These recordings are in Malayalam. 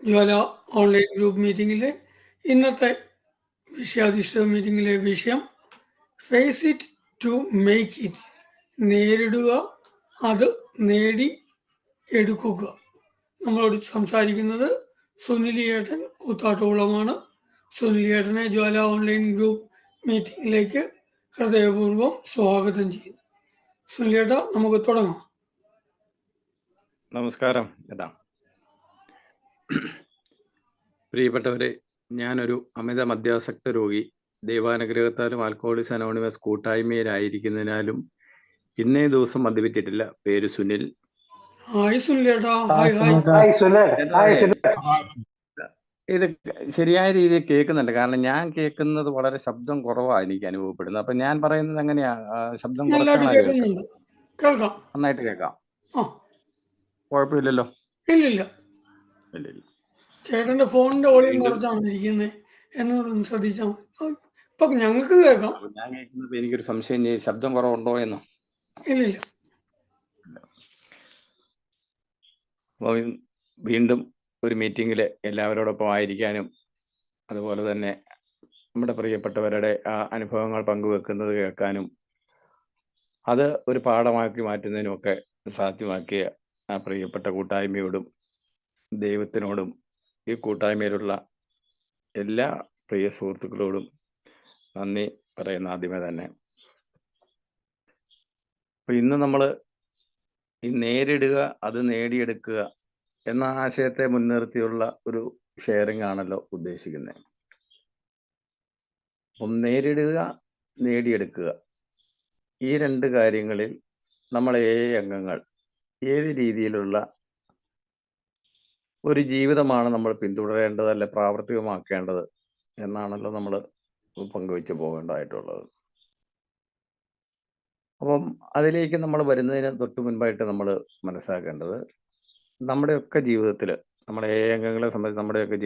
ജ്വാല ഓൺലൈൻ ഗ്രൂപ്പ് മീറ്റിംഗിലെ ഇന്നത്തെ വിഷയാധിഷ്ഠിത മീറ്റിംഗിലെ വിഷയം face it to make it, നേരിടുക, അത് നേടി എടുക്കുക. നമ്മളോട് സംസാരിക്കുന്നത് സുനിലിയേട്ടൻ കൂത്താട്ടുകുളമാണ്. സുനിലിയേട്ടനെ ജ്വാല ഓൺലൈൻ ഗ്രൂപ്പ് മീറ്റിംഗിലേക്ക് ഹൃദയപൂർവ്വം സ്വാഗതം ചെയ്യുന്നു. സുനിലിയേട്ട, നമുക്ക് തുടങ്ങാം. നമസ്കാരം. പ്രിയപ്പെട്ടവരെ, ഞാനൊരു അമിത മദ്യാസക്ത രോഗി. ദൈവാനുഗ്രഹത്താലും ആൽക്കഹോളിക്സ് അനോണിമസ് കൂട്ടായ്മയിലായിരിക്കുന്നതിനാലും ഇന്നേ ദിവസം മദ്യപിച്ചിട്ടില്ല. പേര് സുനിൽ. ഹായ് സുനിലിയേട്ടാ. ഹായ് ഇത് ശരിയായ രീതിയിൽ കേൾക്കുന്നുണ്ട്. കാരണം ഞാൻ കേൾക്കുന്നത് വളരെ ശബ്ദം കുറവാണ് എനിക്ക് അനുഭവപ്പെടുന്നത്. അപ്പൊ ഞാൻ പറയുന്നത് എങ്ങനെയാ? ശബ്ദം കുറച്ചാണ് കേൾക്കുന്നത്. നന്നായിട്ട് കേൾക്കാം. കുഴപ്പമില്ലല്ലോ? ഇല്ലില്ല. ചേട്ടന്റെ ഫോണിന്റെ വോളിയം കുറച്ചാണ് ഇരിക്കുന്നത് എന്നോടൊന്ന് ശ്രദ്ധിച്ചാൽ മതി. ഇപ്പൊ ഞങ്ങൾക്ക് കേൾക്കാം. ഞാൻ കേൾക്കുന്നത് എനിക്കൊരു സംശയം, ശബ്ദം കുറവുണ്ടോ എന്ന്. ഇല്ലില്ല. വീണ്ടും ഒരു മീറ്റിംഗിൽ എല്ലാവരോടൊപ്പം ആയിരിക്കാനും അതുപോലെ തന്നെ നമ്മുടെ പ്രിയപ്പെട്ടവരുടെ ആ അനുഭവങ്ങൾ പങ്കുവെക്കുന്നത് കേൾക്കാനും അത് ഒരു പാഠമാക്കി മാറ്റുന്നതിനുമൊക്കെ സാധ്യമാക്കിയ ആ പ്രിയപ്പെട്ട കൂട്ടായ്മയോടും ദൈവത്തിനോടും ഈ കൂട്ടായ്മയിലുള്ള എല്ലാ പ്രിയ സുഹൃത്തുക്കളോടും നന്ദി പറയുന്ന ആദ്യമേ തന്നെ. അപ്പൊ ഇന്ന് നമ്മൾ ഈ നേരിടുക, അത് നേടിയെടുക്കുക എന്ന ആശയത്തെ മുൻനിർത്തിയുള്ള ഒരു ഷെയറിംഗ് ആണല്ലോ ഉദ്ദേശിക്കുന്നത്. അപ്പം നേരിടുക, നേടിയെടുക്കുക, ഈ രണ്ട് കാര്യങ്ങളിൽ നമ്മൾ അംഗങ്ങൾ ഏത് രീതിയിലുള്ള ഒരു ജീവിതമാണ് നമ്മൾ പിന്തുടരേണ്ടത്, അല്ലെ പ്രാവർത്തികമാക്കേണ്ടത് എന്നാണല്ലോ നമ്മൾ പങ്കുവെച്ച് പോകേണ്ടതായിട്ടുള്ളത്. അപ്പം അതിലേക്ക് നമ്മൾ വരുന്നതിന് തൊട്ട് മുൻപായിട്ട് നമ്മൾ മനസ്സിലാക്കേണ്ടത്, നമ്മുടെയൊക്കെ ജീവിതത്തിൽ, നമ്മുടെ അംഗങ്ങളെ സംബന്ധിച്ച് നമ്മുടെയൊക്കെ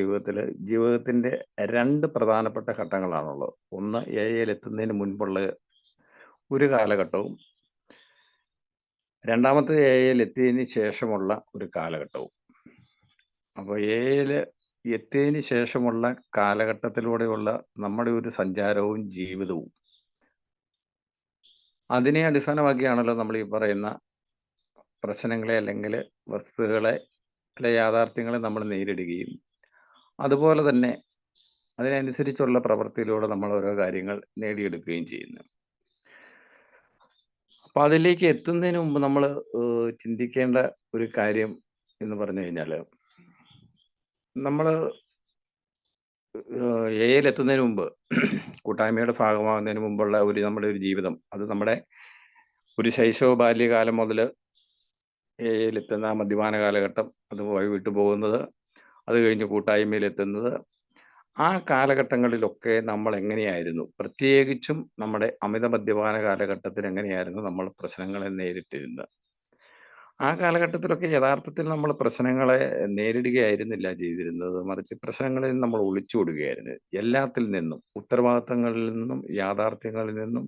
ജീവിതത്തിന്റെ രണ്ട് പ്രധാനപ്പെട്ട ഘട്ടങ്ങളാണുള്ളത്. ഒന്ന് എത്തുന്നതിന് മുൻപുള്ള ഒരു കാലഘട്ടവും രണ്ടാമത്തെ എത്തിയതിന് ശേഷമുള്ള ഒരു കാലഘട്ടവും. അപ്പോൾ എത്തിയതിന് ശേഷമുള്ള കാലഘട്ടത്തിലൂടെയുള്ള നമ്മുടെ ഒരു സഞ്ചാരവും ജീവിതവും, അതിനെ അടിസ്ഥാനമാക്കിയാണല്ലോ നമ്മൾ ഈ പറയുന്ന പ്രശ്നങ്ങളെ അല്ലെങ്കിൽ വസ്തുതകളെ അല്ലെ യാഥാർത്ഥ്യങ്ങളെ നമ്മൾ നേരിടുകയും അതുപോലെ തന്നെ അതിനനുസരിച്ചുള്ള പ്രവൃത്തിയിലൂടെ നമ്മൾ ഓരോ കാര്യങ്ങൾ നേടിയെടുക്കുകയും ചെയ്യുന്നു. അപ്പൊ അതിലേക്ക് എത്തുന്നതിന് മുമ്പ് നമ്മൾ ചിന്തിക്കേണ്ട ഒരു കാര്യം എന്ന് പറഞ്ഞു കഴിഞ്ഞാൽ, നമ്മൾ എത്തുന്നതിന് മുമ്പ്, കൂട്ടായ്മയുടെ ഭാഗമാകുന്നതിന് മുമ്പുള്ള നമ്മുടെ ഒരു ജീവിതം, അത് നമ്മുടെ ഒരു ശൈശവ ബാല്യകാലം മുതൽ എത്തുന്ന മദ്യപാന കാലഘട്ടം, അത് വിട്ടുപോകുന്നത്, അത് കഴിഞ്ഞ് കൂട്ടായ്മയിലെത്തുന്നത്, ആ കാലഘട്ടങ്ങളിലൊക്കെ നമ്മൾ എങ്ങനെയായിരുന്നു, പ്രത്യേകിച്ചും നമ്മുടെ അമിത മദ്യപാന കാലഘട്ടത്തിൽ എങ്ങനെയായിരുന്നു നമ്മൾ പ്രശ്നങ്ങളെ നേരിട്ടിരുന്നത്. ആ കാലഘട്ടത്തിലൊക്കെ യഥാർത്ഥത്തിൽ നമ്മൾ പ്രശ്നങ്ങളെ നേരിടുകയായിരുന്നില്ല ചെയ്തിരുന്നത്, മറിച്ച് പ്രശ്നങ്ങളിൽ നിന്ന് നമ്മൾ ഒളിച്ചോടുകയായിരുന്നു. എല്ലാത്തിൽ നിന്നും, ഉത്തരവാദിത്തങ്ങളിൽ നിന്നും, യാഥാർത്ഥ്യങ്ങളിൽ നിന്നും,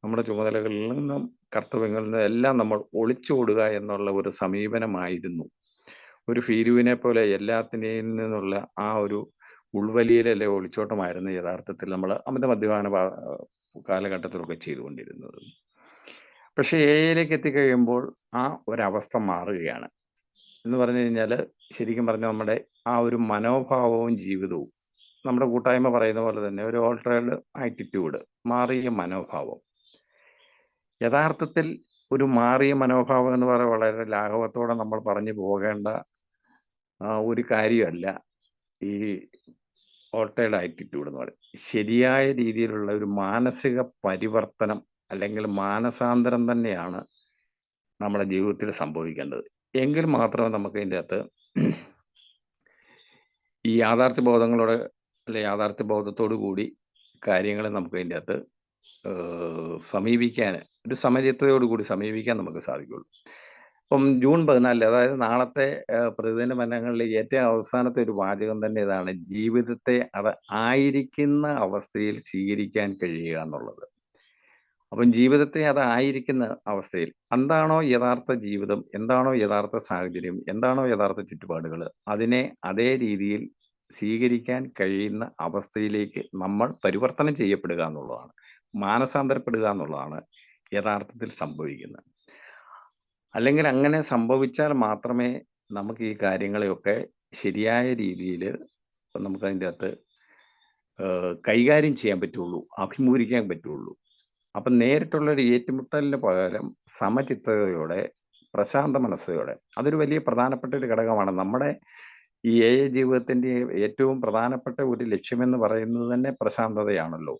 നമ്മുടെ ചുമതലകളിൽ നിന്നും, കർത്തവ്യങ്ങളിൽ നിന്നും എല്ലാം നമ്മൾ ഒളിച്ചോടുക എന്നുള്ള ഒരു സമീപനമായിരുന്നു. ഒരു ഭീരുവിനെ പോലെ എല്ലാത്തിനെയും നിന്നുള്ള ആ ഒരു ഉൾവലിയലല്ലേ ഒളിച്ചോട്ടമായിരുന്നു യഥാർത്ഥത്തിൽ നമ്മൾ അമിത മദ്യപാന കാലഘട്ടത്തിലൊക്കെ ചെയ്തുകൊണ്ടിരുന്നത്. പക്ഷെ എയിലേക്ക് എത്തിക്കഴിയുമ്പോൾ ആ ഒരവസ്ഥ മാറുകയാണ്. എന്ന് പറഞ്ഞു കഴിഞ്ഞാൽ, ശരിക്കും പറഞ്ഞാൽ നമ്മുടെ ആ ഒരു മനോഭാവവും ജീവിതവും, നമ്മുടെ കൂട്ടായ്മ പറയുന്ന പോലെ തന്നെ ഒരു ഓൾട്ടേർഡ് ആറ്റിറ്റ്യൂഡ്, മാറിയ മനോഭാവം. യഥാർത്ഥത്തിൽ ഒരു മാറിയ മനോഭാവം എന്ന് പറയുന്നത് വളരെ ലാഘവത്തോടെ നമ്മൾ പറഞ്ഞു പോകേണ്ട ഒരു കാര്യമല്ല ഈ ഓൾട്ടേർഡ് ആറ്റിറ്റ്യൂഡ് എന്ന് പറയുന്നത്. ശരിയായ രീതിയിലുള്ള ഒരു മാനസിക പരിവർത്തനം അല്ലെങ്കിൽ മാനസാന്തരം തന്നെയാണ് നമ്മുടെ ജീവിതത്തിൽ സംഭവിക്കേണ്ടത്. എങ്കിൽ മാത്രമേ നമുക്ക് ഇതിൻ്റെ അകത്ത് ഈ യാഥാർത്ഥ്യബോധങ്ങളോട് അല്ലെ യാഥാർത്ഥ്യബോധത്തോടു കൂടി കാര്യങ്ങളെ നമുക്ക് ഇതിൻ്റെ അകത്ത് സമീപിക്കാൻ, ഒരു സമചിത്തതയോടുകൂടി സമീപിക്കാൻ നമുക്ക് സാധിക്കുള്ളൂ. ഇപ്പം ജൂൺ 14, അതായത് നാളത്തെ പ്രതിദിന മനങ്ങളിലെ ഏറ്റവും അവസാനത്തെ ഒരു വാചകം തന്നെ ഇതാണ്: ജീവിതത്തെ അത് ആയിരിക്കുന്ന അവസ്ഥയിൽ സ്വീകരിക്കാൻ കഴിയുക എന്നുള്ളത്. അപ്പം ജീവിതത്തെ അതായിരിക്കുന്ന അവസ്ഥയിൽ എന്താണോ യഥാർത്ഥ ജീവിതം, എന്താണോ യഥാർത്ഥ സാഹചര്യം, എന്താണോ യഥാർത്ഥ ചുറ്റുപാടുകൾ, അതിനെ അതേ രീതിയിൽ സ്വീകരിക്കാൻ കഴിയുന്ന അവസ്ഥയിലേക്ക് നമ്മൾ പരിവർത്തനം ചെയ്യപ്പെടുക എന്നുള്ളതാണ്, മാനസാന്തരപ്പെടുക എന്നുള്ളതാണ് യഥാർത്ഥത്തിൽ സംഭവിക്കുന്നത്. അല്ലെങ്കിൽ അങ്ങനെ സംഭവിച്ചാൽ മാത്രമേ നമുക്ക് ഈ കാര്യങ്ങളെയൊക്കെ ശരിയായ രീതിയിൽ നമുക്ക് അതിൻ്റെ അകത്ത് കൈകാര്യം ചെയ്യാൻ പറ്റുള്ളൂ, അഭിമുഖീകരിക്കാൻ പറ്റുള്ളൂ. അപ്പം നേരിട്ടുള്ള ഒരു ഏറ്റുമുട്ടലിന് പകരം സമചിത്തതയോടെ, പ്രശാന്ത മനസ്സോടെ, അതൊരു വലിയ പ്രധാനപ്പെട്ട ഒരു ഘടകമാണ്. നമ്മുടെ ഈ ജീവിതത്തിന്റെ ഏറ്റവും പ്രധാനപ്പെട്ട ഒരു ലക്ഷ്യമെന്ന് പറയുന്നത് തന്നെ പ്രശാന്തതയാണല്ലോ.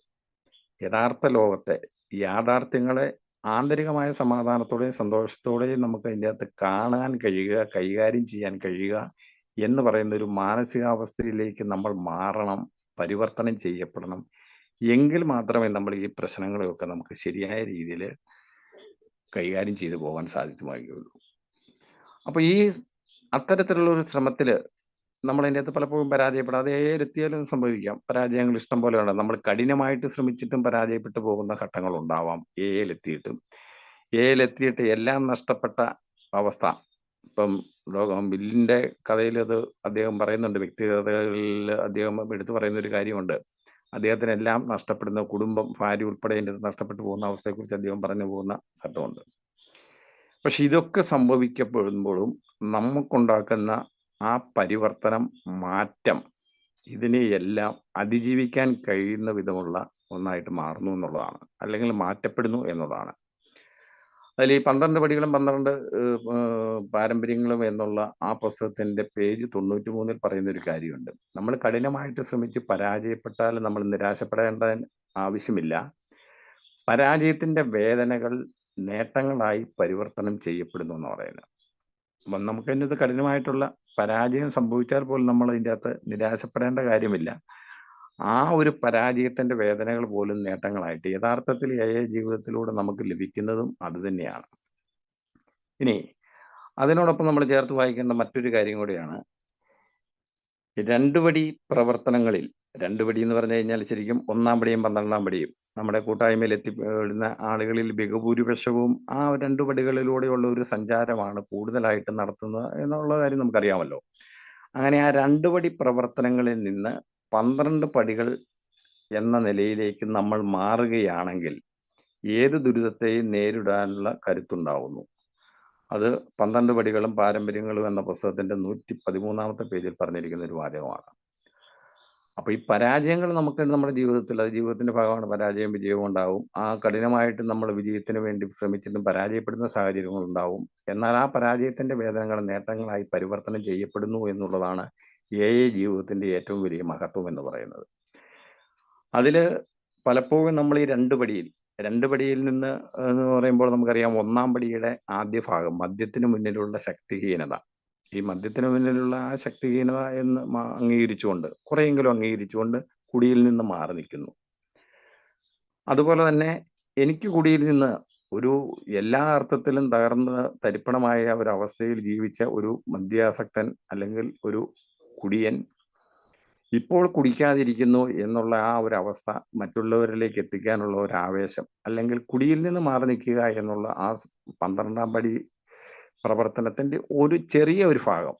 യഥാർത്ഥ ലോകത്തെ, യാഥാർത്ഥ്യങ്ങളെ ആന്തരികമായ സമാധാനത്തോടെയും സന്തോഷത്തോടെയും നമുക്ക് അതിൻ്റെ അകത്ത് കാണാൻ കഴിയുക, കൈകാര്യം ചെയ്യാൻ കഴിയുക എന്ന് പറയുന്ന ഒരു മാനസികാവസ്ഥയിലേക്ക് നമ്മൾ മാറണം, പരിവർത്തനം ചെയ്യപ്പെടണം. എങ്കിൽ മാത്രമേ നമ്മൾ ഈ പ്രശ്നങ്ങളെയൊക്കെ നമുക്ക് ശരിയായ രീതിയിൽ കൈകാര്യം ചെയ്തു പോകാൻ സാധിക്കുമാകുള്ളൂ. അപ്പൊ ഈ അത്തരത്തിലുള്ള ഒരു ശ്രമത്തില് നമ്മൾ അതിൻ്റെ അകത്ത് പലപ്പോഴും പരാജയപ്പെടാതെ എത്തിയാലും സംഭവിക്കാം. പരാജയങ്ങൾ ഇഷ്ടം പോലെ ഉണ്ട്. നമ്മൾ കഠിനമായിട്ട് ശ്രമിച്ചിട്ടും പരാജയപ്പെട്ടു പോകുന്ന ഘട്ടങ്ങൾ ഉണ്ടാവാം. എയിലെത്തിയിട്ട് എല്ലാം നഷ്ടപ്പെട്ട അവസ്ഥ. ഇപ്പം ബില്ലിന്റെ കഥയിൽ അത് അദ്ദേഹം പറയുന്നുണ്ട്, വ്യക്തിഗതകളിൽ അദ്ദേഹം എടുത്തു പറയുന്ന ഒരു കാര്യമുണ്ട്. അദ്ദേഹത്തിന് എല്ലാം നഷ്ടപ്പെടുന്ന, കുടുംബം, ഭാര്യ ഉൾപ്പെടെ അതിൻ്റെ നഷ്ടപ്പെട്ടു പോകുന്ന അവസ്ഥയെക്കുറിച്ച് അദ്ദേഹം പറഞ്ഞു പോകുന്ന ഘട്ടമുണ്ട്. പക്ഷെ ഇതൊക്കെ സംഭവിക്കപ്പെടുമ്പോഴും നമുക്കുണ്ടാക്കുന്ന ആ പരിവർത്തനം, മാറ്റം, ഇതിനെയെല്ലാം അതിജീവിക്കാൻ കഴിയുന്ന വിധമുള്ള ഒന്നായിട്ട് മാറുന്നു എന്നുള്ളതാണ്, അല്ലെങ്കിൽ മാറ്റപ്പെടുന്നു എന്നതാണ്. അതിൽ ഈ 12 പടികളും 12 പാരമ്പര്യങ്ങളും എന്നുള്ള ആ പുസ്തകത്തിന്റെ പേജ് 93 പറയുന്ന ഒരു കാര്യമുണ്ട്. നമ്മൾ കഠിനമായിട്ട് ശ്രമിച്ച് പരാജയപ്പെട്ടാൽ നമ്മൾ നിരാശപ്പെടേണ്ട ആവശ്യമില്ല. പരാജയത്തിന്റെ വേദനകൾ നേട്ടങ്ങളായി പരിവർത്തനം ചെയ്യപ്പെടുന്നു എന്ന് പറയുന്നത്. അപ്പം നമുക്ക് അതിൻ്റെ കഠിനമായിട്ടുള്ള പരാജയം സംഭവിച്ചാൽ പോലും നമ്മൾ അതിൻ്റെ അകത്ത് നിരാശപ്പെടേണ്ട കാര്യമില്ല. ആ ഒരു പരാജയത്തിന്റെ വേദനകൾ പോലും നേട്ടങ്ങളായിട്ട് യഥാർത്ഥത്തിൽ ജീവിതത്തിലൂടെ നമുക്ക് ലഭിക്കുന്നതും അത് തന്നെയാണ്. ഇനി അതിനോടൊപ്പം നമ്മൾ ചേർത്ത് വായിക്കേണ്ട മറ്റൊരു കാര്യം കൂടിയാണ്, 2 പടി പ്രവർത്തനങ്ങളിൽ. 2 പടി എന്ന് പറഞ്ഞു കഴിഞ്ഞാൽ ശരിക്കും 1-ാം പടിയും 12-ാം പടിയും. നമ്മുടെ കൂട്ടായ്മയിൽ എത്തിപ്പെടുന്ന ആളുകളിൽ ബഹുഭൂരിപക്ഷവും ആ 2 പടികളിലൂടെയുള്ള ഒരു സഞ്ചാരമാണ് കൂടുതലായിട്ട് നടത്തുന്നത് എന്നുള്ള കാര്യം നമുക്കറിയാമല്ലോ. അങ്ങനെ ആ 2 പടി പ്രവർത്തനങ്ങളിൽ നിന്ന് 12 പടികൾ എന്ന നിലയിലേക്ക് നമ്മൾ മാറുകയാണെങ്കിൽ ഏത് ദുരിതത്തെയും നേരിടാനുള്ള കരുത്തുണ്ടാവുന്നു. അത് 12 പടികളും പാരമ്പര്യങ്ങളും എന്ന പുസ്തകത്തിന്റെ 113-ാമത്തെ പേജിൽ പറഞ്ഞിരിക്കുന്ന ഒരു വാചകമാണ്. അപ്പൊ ഈ പരാജയങ്ങൾ നമുക്ക് നമ്മുടെ ജീവിതത്തിൽ, അത് ജീവിതത്തിന്റെ ഭാഗമാണ്. പരാജയം വിജയവും ഉണ്ടാവും. ആ കഠിനമായിട്ട് നമ്മൾ വിജയത്തിന് വേണ്ടി ശ്രമിച്ചിട്ടും പരാജയപ്പെടുന്ന സാഹചര്യങ്ങൾ ഉണ്ടാവും. എന്നാൽ ആ പരാജയത്തിന്റെ വേദനകൾ നേട്ടങ്ങളായി പരിവർത്തനം ചെയ്യപ്പെടുന്നു എന്നുള്ളതാണ് ജീവിതത്തിന്റെ ഏറ്റവും വലിയ മഹത്വം എന്ന് പറയുന്നത്. അതില് പലപ്പോഴും നമ്മൾ ഈ 2 പടിയിൽ നിന്ന് എന്ന് പറയുമ്പോൾ നമുക്കറിയാം, 1-ാം പടിയുടെ ആദ്യ ഭാഗം മദ്യത്തിന് മുന്നിലുള്ള ശക്തിഹീനത. ഈ മദ്യത്തിന് മുന്നിലുള്ള ആ ശക്തിഹീനത എന്ന് അംഗീകരിച്ചുകൊണ്ട്, കുറെയെങ്കിലും അംഗീകരിച്ചുകൊണ്ട് കുടിയിൽ നിന്ന് മാറി നിൽക്കുന്നു. അതുപോലെ തന്നെ എനിക്ക് കുടിയിൽ നിന്ന് ഒരു എല്ലാ അർത്ഥത്തിലും തകർന്ന് തരിപ്പണമായ ഒരവസ്ഥയിൽ ജീവിച്ച ഒരു മദ്യാസക്തൻ അല്ലെങ്കിൽ ഒരു കുടിയൻ ഇപ്പോൾ കുടിക്കാതിരിക്കുന്നു എന്നുള്ള ആ ഒരു അവസ്ഥ മറ്റുള്ളവരിലേക്ക് എത്തിക്കാനുള്ള ഒരു ആവേശം, അല്ലെങ്കിൽ കുടിയിൽ നിന്ന് മാറി നിൽക്കുക എന്നുള്ള ആ 12-ാം പടി പ്രവർത്തനത്തിന്റെ ഒരു ചെറിയ ഒരു ഭാഗം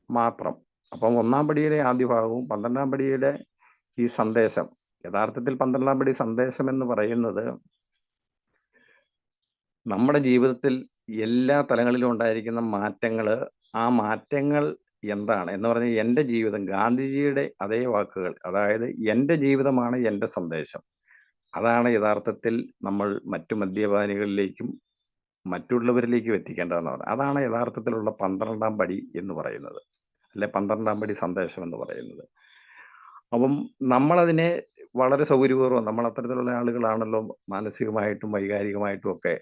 മാത്രം. അപ്പം 1-ാം പടിയുടെ ആദ്യ ഭാഗവും 12-ാം പടിയുടെ ഈ സന്ദേശം, യഥാർത്ഥത്തിൽ 12-ാം പടി സന്ദേശം എന്ന് പറയുന്നത് നമ്മുടെ ജീവിതത്തിൽ എല്ലാ തലങ്ങളിലും ഉണ്ടായിരിക്കുന്ന മാറ്റങ്ങള്, ആ മാറ്റങ്ങൾ എന്താണ് എന്ന് പറഞ്ഞാൽ എൻ്റെ ജീവിതം, ഗാന്ധിജിയുടെ അതേ വാക്കുകൾ, അതായത് എൻ്റെ ജീവിതമാണ് എൻ്റെ സന്ദേശം. അതാണ് യഥാർത്ഥത്തിൽ നമ്മൾ മറ്റു മദ്യപാനികളിലേക്കും മറ്റുള്ളവരിലേക്കും എത്തിക്കേണ്ടതെന്ന് പറയുന്നത്. അതാണ് യഥാർത്ഥത്തിലുള്ള 12-ാം പടി എന്ന് പറയുന്നത്, അല്ലെ 12-ാം പടി സന്ദേശം എന്ന് പറയുന്നത്. അപ്പം നമ്മളതിനെ വളരെ സൗകര്യപൂർവ്വം, നമ്മൾ അത്തരത്തിലുള്ള ആളുകളാണല്ലോ മാനസികമായിട്ടും വൈകാരികമായിട്ടും ഒക്കെ,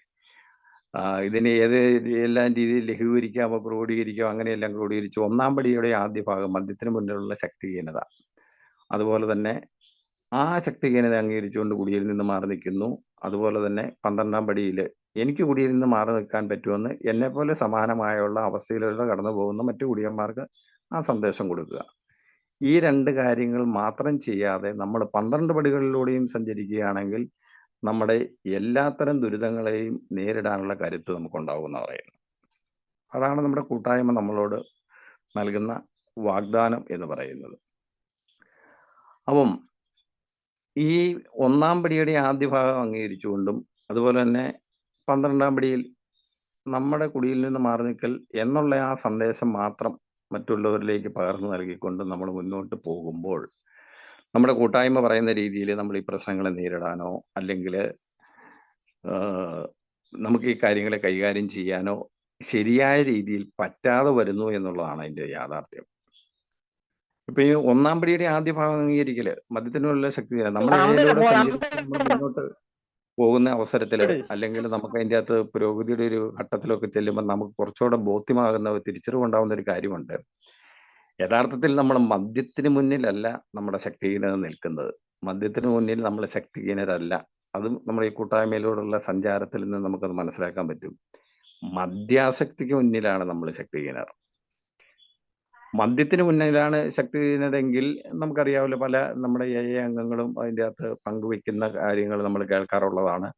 ഇതിനെ എല്ലാം രീതിയിൽ ലഘൂകരിക്കാമോ, ക്രോഡീകരിക്കാമോ, അങ്ങനെയെല്ലാം ക്രോഡീകരിച്ചു. 1-ാം പടിയുടെ ആദ്യ ഭാഗം മദ്യത്തിന് മുന്നിലുള്ള ശക്തിഹീനത, അതുപോലെ തന്നെ ആ ശക്തിഹീനത അംഗീകരിച്ചുകൊണ്ട് കുടിയിൽ നിന്ന് മാറി നിൽക്കുന്നു. അതുപോലെ തന്നെ 12-ാം പടിയിൽ എനിക്ക് കുടിയിൽ നിന്ന് മാറി നിൽക്കാൻ പറ്റുമെന്ന് എന്നെപ്പോലെ സമാനമായുള്ള അവസ്ഥയിലൂടെ കടന്നു പോകുന്ന മറ്റു കുടിയന്മാർക്ക് ആ സന്ദേശം കൊടുക്കുക. ഈ 2 കാര്യങ്ങൾ മാത്രം ചെയ്യാതെ നമ്മൾ 12 പടികളിലൂടെയും സഞ്ചരിക്കുകയാണെങ്കിൽ നമ്മുടെ എല്ലാത്തരം ദുരിതങ്ങളെയും നേരിടാനുള്ള കരുത്ത് നമുക്കുണ്ടാവുമെന്ന് പറയുന്നത്. അതാണ് നമ്മുടെ കൂട്ടായ്മ നമ്മളോട് നൽകുന്ന വാഗ്ദാനം എന്ന് പറയുന്നത്. അപ്പം ഈ 1-ാം പടിയുടെ ആദ്യ ഭാഗം അംഗീകരിച്ചുകൊണ്ടും അതുപോലെ തന്നെ 12-ാം പടിയിൽ നമ്മുടെ കുടിയിൽ നിന്ന് മാറി നിൽക്കൽ എന്നുള്ള ആ സന്ദേശം മാത്രം മറ്റുള്ളവരിലേക്ക് പകർന്നു നൽകിക്കൊണ്ട് നമ്മൾ മുന്നോട്ട് പോകുമ്പോൾ നമ്മുടെ കൂട്ടായ്മ പറയുന്ന രീതിയിൽ നമ്മൾ ഈ പ്രശ്നങ്ങളെ നേരിടാനോ അല്ലെങ്കിൽ നമുക്ക് ഈ കാര്യങ്ങളെ കൈകാര്യം ചെയ്യാനോ ശരിയായ രീതിയിൽ പറ്റാതെ വരുന്നു എന്നുള്ളതാണ് അതിന്റെ യാഥാർത്ഥ്യം. ഇപ്പൊ ഈ 1-ാം പടിയുടെ ആദ്യ ഭാഗം അംഗീകരിക്കല് മദ്യത്തിനുള്ള ശക്തി നമ്മൾ ഏതിലൂടെ സഞ്ചരിച്ച് നമ്മൾ മുന്നോട്ട് പോകുന്ന അവസരത്തില് അല്ലെങ്കിൽ നമുക്ക് അതിൻ്റെ അകത്ത് പുരോഗതിയുടെ ഒരു ഘട്ടത്തിലൊക്കെ ചെല്ലുമ്പോൾ നമുക്ക് കുറച്ചുകൂടെ ബോധ്യമാകുന്ന തിരിച്ചറിവുണ്ടാവുന്ന ഒരു കാര്യമുണ്ട്. യഥാർത്ഥത്തിൽ നമ്മൾ മദ്യത്തിന് മുന്നിലല്ല നമ്മുടെ ശക്തിഹീനത നിൽക്കുന്നത്. മദ്യത്തിന് മുന്നിൽ നമ്മൾ ശക്തിഹീനരല്ല. അതും നമ്മൾ ഈ കൂട്ടായ്മയിലൂടെയുള്ള സഞ്ചാരത്തിൽ നിന്ന് നമുക്കത് മനസ്സിലാക്കാൻ പറ്റും. മദ്യാസക്തിക്ക് മുന്നിലാണ് നമ്മൾ ശക്തിഹീനർ. മദ്യത്തിന് മുന്നിലാണ് ശക്തിഹീനരെങ്കിൽ നമുക്കറിയാമല്ലോ, പല നമ്മുടെ അംഗങ്ങളും അതിൻ്റെ അകത്ത് പങ്കുവെക്കുന്ന കാര്യങ്ങൾ നമ്മൾ കേൾക്കാറുള്ളതാണ്.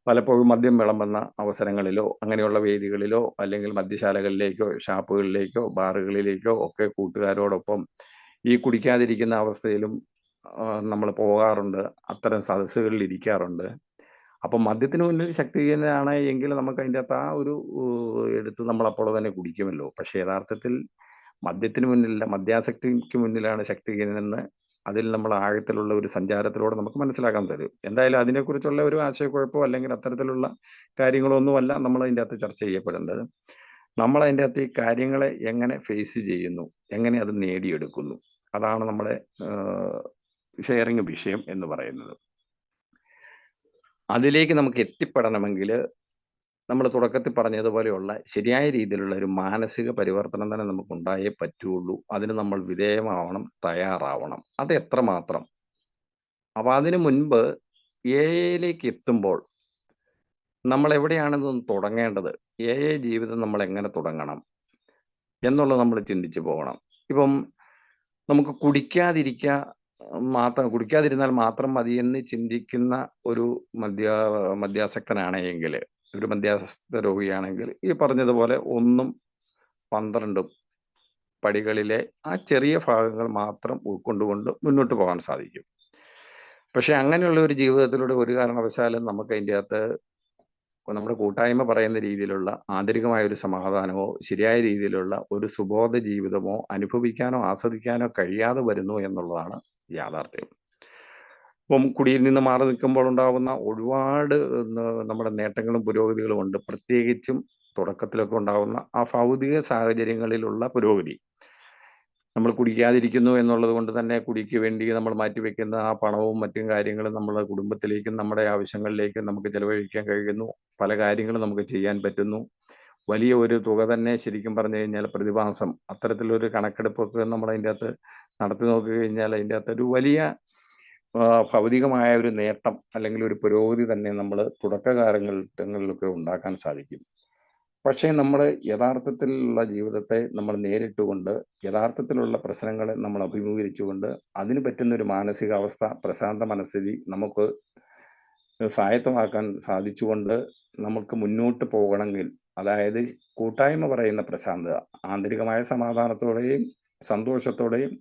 പലപ്പോഴും മദ്യം വിളമ്പുന്ന അവസരങ്ങളിലോ അങ്ങനെയുള്ള വേദികളിലോ അല്ലെങ്കിൽ മദ്യശാലകളിലേക്കോ ഷാപ്പുകളിലേക്കോ ബാറുകളിലേക്കോ ഒക്കെ കൂട്ടുകാരോടൊപ്പം ഈ കുടിക്കാതിരിക്കുന്ന അവസ്ഥയിലും നമ്മൾ പോകാറുണ്ട്, അത്തരം സദസ്സുകളിൽ ഇരിക്കാറുണ്ട്. അപ്പം മദ്യത്തിന് മുന്നിൽ ശക്തിഹീനനാണ് എങ്കിൽ നമുക്ക് അതിൻ്റെ അകത്ത് ആ ഒരു എടുത്ത് നമ്മൾ അപ്പോൾ തന്നെ കുടിക്കുമല്ലോ. പക്ഷെ യഥാർത്ഥത്തിൽ മദ്യത്തിന് മുന്നിലല്ല, മദ്യാസക്തിക്ക് മുന്നിലാണ് ശക്തിഹീനനെന്ന് അതിൽ നമ്മൾ ആഴത്തിലുള്ള ഒരു സഞ്ചാരത്തിലൂടെ നമുക്ക് മനസ്സിലാക്കാൻ തരും. എന്തായാലും അതിനെക്കുറിച്ചുള്ള ഒരു ആശയക്കുഴപ്പമോ അല്ലെങ്കിൽ അത്തരത്തിലുള്ള കാര്യങ്ങളൊന്നുമല്ല നമ്മൾ അതിൻ്റെ അകത്ത് ചർച്ച ചെയ്യപ്പെടേണ്ടത്. നമ്മൾ അതിൻ്റെ അകത്ത് ഈ കാര്യങ്ങളെ എങ്ങനെ ഫേസ് ചെയ്യുന്നു, എങ്ങനെ അത് നേടിയെടുക്കുന്നു, അതാണ് നമ്മുടെ ഷെയറിങ് വിഷയം എന്ന് പറയുന്നത്. അതിലേക്ക് നമുക്ക് എത്തിപ്പെടണമെങ്കിൽ നമ്മൾ തുടക്കത്തിൽ പറഞ്ഞതുപോലെയുള്ള ശരിയായ രീതിയിലുള്ള ഒരു മാനസിക പരിവർത്തനം തന്നെ നമുക്ക് ഉണ്ടായേ പറ്റുള്ളൂ. അതിന് നമ്മൾ വിധേയമാവണം, തയ്യാറാവണം. അത് എത്രമാത്രം. അപ്പൊ അതിനു മുൻപ് എയിലേക്ക് എത്തുമ്പോൾ നമ്മൾ എവിടെയാണെന്ന് തുടങ്ങേണ്ടത്, ജീവിതം നമ്മൾ എങ്ങനെ തുടങ്ങണം എന്നുള്ളത് നമ്മൾ ചിന്തിച്ചു പോകണം. ഇപ്പം നമുക്ക് കുടിക്കാതിരുന്നാൽ മാത്രം മതിയെന്ന് ചിന്തിക്കുന്ന ഒരു മദ്യാസക്തനാണെങ്കിൽ, ഒരു മദ്യാസക്ത രോഗിയാണെങ്കിൽ ഈ പറഞ്ഞതുപോലെ 1ഉം 12ഉം പടികളിലെ ആ ചെറിയ ഭാഗങ്ങൾ മാത്രം ഉൾക്കൊണ്ടുകൊണ്ട് മുന്നോട്ട് പോകാൻ സാധിക്കും. പക്ഷെ അങ്ങനെയുള്ള ഒരു ജീവിതത്തിലൂടെ ഒരു കാരണവശാലും നമുക്ക് അതിൻ്റെ അകത്ത് നമ്മുടെ കൂട്ടായ്മ പറയുന്ന രീതിയിലുള്ള ആന്തരികമായ ഒരു സമാധാനമോ ശരിയായ രീതിയിലുള്ള ഒരു സുബോധ ജീവിതമോ അനുഭവിക്കാനോ ആസ്വദിക്കാനോ കഴിയാതെ വരുന്നു എന്നുള്ളതാണ് യാഥാർത്ഥ്യം. ഇപ്പം കുടിയിൽ നിന്ന് മാറി നിൽക്കുമ്പോൾ ഉണ്ടാകുന്ന ഒരുപാട് നമ്മുടെ നേട്ടങ്ങളും പുരോഗതികളും ഉണ്ട്. പ്രത്യേകിച്ചും തുടക്കത്തിലൊക്കെ ഉണ്ടാകുന്ന ആ ഭൗതിക സാഹചര്യങ്ങളിലുള്ള പുരോഗതി. നമ്മൾ കുടിക്കാതിരിക്കുന്നു എന്നുള്ളത് കൊണ്ട് തന്നെ കുടിക്ക് വേണ്ടി നമ്മൾ മാറ്റിവെക്കുന്ന ആ പണവും മറ്റും കാര്യങ്ങളും നമ്മുടെ കുടുംബത്തിലേക്കും നമ്മുടെ ആവശ്യങ്ങളിലേക്കും നമുക്ക് ചെലവഴിക്കാൻ കഴിയുന്നു. പല കാര്യങ്ങളും നമുക്ക് ചെയ്യാൻ പറ്റുന്നു. വലിയ ഒരു തുക തന്നെ ശരിക്കും പറഞ്ഞു കഴിഞ്ഞാൽ പ്രതിമാസം അത്തരത്തിലൊരു കണക്കെടുപ്പൊക്കെ നമ്മൾ അതിൻ്റെ അകത്ത് നടത്തി നോക്കി കഴിഞ്ഞാൽ അതിൻ്റെ അകത്ത് ഒരു വലിയ ഭൗതികമായ ഒരു നേട്ടം അല്ലെങ്കിൽ ഒരു പുരോഗതി തന്നെ നമ്മൾ തുടക്കകാലങ്ങളിലൊക്കെ ഉണ്ടാക്കാൻ സാധിക്കും. പക്ഷേ നമ്മൾ യഥാർത്ഥത്തിലുള്ള ജീവിതത്തെ നമ്മൾ നേരിട്ടുകൊണ്ട് യഥാർത്ഥത്തിലുള്ള പ്രശ്നങ്ങളെ നമ്മൾ അഭിമുഖീകരിച്ചുകൊണ്ട് അതിന് പറ്റുന്ന ഒരു മാനസികാവസ്ഥ, പ്രശാന്ത മനസ്ഥിതി നമുക്ക് സ്വായത്തമാക്കാൻ സാധിച്ചുകൊണ്ട് നമുക്ക് മുന്നോട്ട് പോകണമെങ്കിൽ, അതായത് കൂട്ടായ്മ പറയുന്ന പ്രശാന്തത, ആന്തരികമായ സമാധാനത്തോടെയും സന്തോഷത്തോടെയും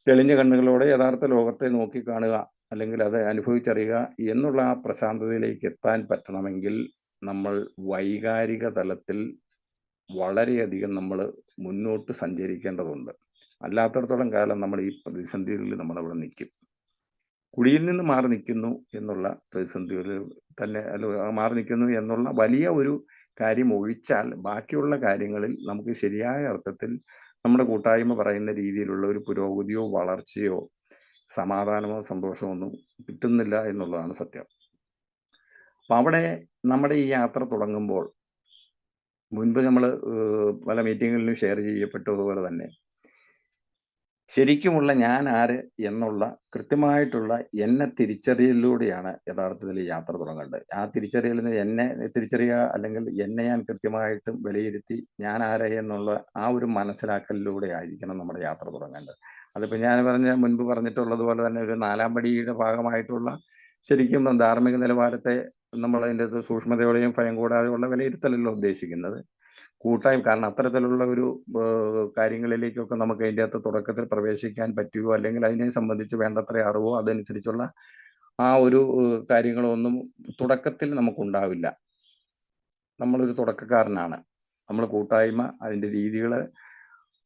തെളിഞ്ഞ കണ്ണുകളോടെ യഥാർത്ഥ ലോകത്തെ നോക്കിക്കാണുക അല്ലെങ്കിൽ അത് അനുഭവിച്ചറിയുക എന്നുള്ള ആ പ്രശാന്തതയിലേക്ക് എത്താൻ പറ്റണമെങ്കിൽ നമ്മൾ വൈകാരിക തലത്തിൽ വളരെയധികം നമ്മൾ മുന്നോട്ട് സഞ്ചരിക്കേണ്ടതുണ്ട്. അല്ലാത്തടത്തോളം കാലം നമ്മൾ ഈ പ്രതിസന്ധികളിൽ നമ്മളവിടെ നിൽക്കും. കുടിയിൽ നിന്ന് മാറി നിൽക്കുന്നു എന്നുള്ള പ്രതിസന്ധികളിൽ തന്നെ മാറി നിൽക്കുന്നു എന്നുള്ള വലിയ ഒരു കാര്യം ഒഴിച്ചാൽ ബാക്കിയുള്ള കാര്യങ്ങളിൽ നമുക്ക് ശരിയായ അർത്ഥത്തിൽ നമ്മുടെ കൂട്ടായ്മ പറയുന്ന രീതിയിലുള്ള ഒരു പുരോഗതിയോ വളർച്ചയോ സമാധാനമോ സന്തോഷമോ ഒന്നും കിട്ടുന്നില്ല എന്നുള്ളതാണ് സത്യം. അപ്പം അവിടെ നമ്മുടെ ഈ യാത്ര തുടങ്ങുമ്പോൾ മുൻപ് നമ്മൾ പല മീറ്റിങ്ങുകളിലും ഷെയർ ചെയ്യപ്പെട്ടതുപോലെ തന്നെ ശരിക്കുമുള്ള ഞാൻ ആര് എന്നുള്ള കൃത്യമായിട്ടുള്ള എന്നെ തിരിച്ചറിയലിലൂടെയാണ് യഥാർത്ഥത്തിൽ ഈ യാത്ര തുടങ്ങേണ്ടത്. ആ തിരിച്ചറിയലിന് എന്നെ തിരിച്ചറിയുക അല്ലെങ്കിൽ എന്നെ ഞാൻ കൃത്യമായിട്ടും വിലയിരുത്തി ഞാൻ ആര് എന്നുള്ള ആ ഒരു മനസ്സിലാക്കലിലൂടെ ആയിരിക്കണം നമ്മുടെ യാത്ര തുടങ്ങേണ്ടത്. അതിപ്പോൾ ഞാൻ മുൻപ് പറഞ്ഞിട്ടുള്ളത് പോലെ തന്നെ ഒരു 4-ാം പടിയുടെ ഭാഗമായിട്ടുള്ള ശരിക്കും ധാർമ്മിക നിലവാരത്തെ നമ്മൾ അതിൻ്റെ അകത്ത് സൂക്ഷ്മതയോടെയും ഭയം കൂടാതെയുള്ള വിലയിരുത്തലല്ലോ ഉദ്ദേശിക്കുന്നത്. കാരണം അത്തരത്തിലുള്ള ഒരു കാര്യങ്ങളിലേക്കൊക്കെ നമുക്ക് അതിൻ്റെ അകത്ത് തുടക്കത്തിൽ പ്രവേശിക്കാൻ പറ്റുമോ, അല്ലെങ്കിൽ അതിനെ സംബന്ധിച്ച് വേണ്ടത്ര അറിവോ അതനുസരിച്ചുള്ള ആ ഒരു കാര്യങ്ങളോ ഒന്നും തുടക്കത്തിൽ നമുക്കുണ്ടാവില്ല. നമ്മളൊരു തുടക്കക്കാരനാണ്. നമ്മൾ കൂട്ടായ്മ അതിൻ്റെ രീതികൾ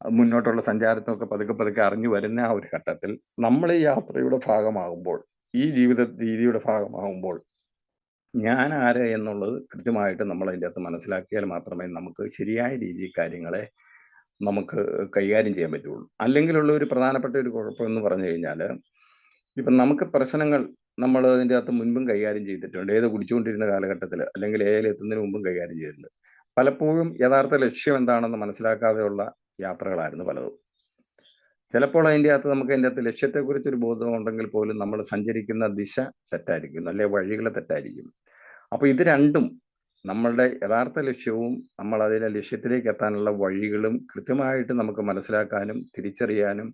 മുന്നോട്ടുള്ള സഞ്ചാരത്തിനൊക്കെ പതുക്കെ പതുക്കെ അറിഞ്ഞു വരുന്ന ആ ഒരു ഘട്ടത്തിൽ നമ്മൾ ഈ യാത്രയുടെ ഭാഗമാകുമ്പോൾ, ഈ ജീവിത രീതിയുടെ ഭാഗമാകുമ്പോൾ ഞാൻ ആര് എന്നുള്ളത് കൃത്യമായിട്ട് നമ്മൾ അതിൻ്റെ അകത്ത് മനസ്സിലാക്കിയാൽ മാത്രമേ നമുക്ക് ശരിയായ രീതിയിൽ കാര്യങ്ങളെ നമുക്ക് കൈകാര്യം ചെയ്യാൻ പറ്റുള്ളൂ. അല്ലെങ്കിലുള്ള ഒരു പ്രധാനപ്പെട്ട ഒരു കുഴപ്പം എന്ന് പറഞ്ഞു കഴിഞ്ഞാൽ, ഇപ്പം നമുക്ക് പ്രശ്നങ്ങൾ നമ്മൾ അതിൻ്റെ അകത്ത് മുൻപും കൈകാര്യം ചെയ്തിട്ടുണ്ട്. ഏത് കുടിച്ചുകൊണ്ടിരുന്ന കാലഘട്ടത്തിൽ അല്ലെങ്കിൽ എത്തുന്നതിന് മുമ്പും കൈകാര്യം ചെയ്തിട്ടുണ്ട്. പലപ്പോഴും യഥാർത്ഥ ലക്ഷ്യം എന്താണെന്ന് മനസ്സിലാക്കാതെയുള്ള യാത്രകളായിരുന്നു പലതും. ചിലപ്പോൾ അതിൻ്റെ അകത്ത് നമുക്ക് അതിൻ്റെ അകത്ത് ലക്ഷ്യത്തെക്കുറിച്ച് ഒരു ബോധം ഉണ്ടെങ്കിൽ പോലും നമ്മൾ സഞ്ചരിക്കുന്ന ദിശ തെറ്റായിരിക്കും, അല്ലെ വഴികൾ തെറ്റായിരിക്കും. അപ്പോൾ ഇത് രണ്ടും, നമ്മളുടെ യഥാർത്ഥ ലക്ഷ്യവും നമ്മൾ അതിലെ ലക്ഷ്യത്തിലേക്ക് എത്താനുള്ള വഴികളും കൃത്യമായിട്ട് നമുക്ക് മനസ്സിലാക്കാനും തിരിച്ചറിയാനും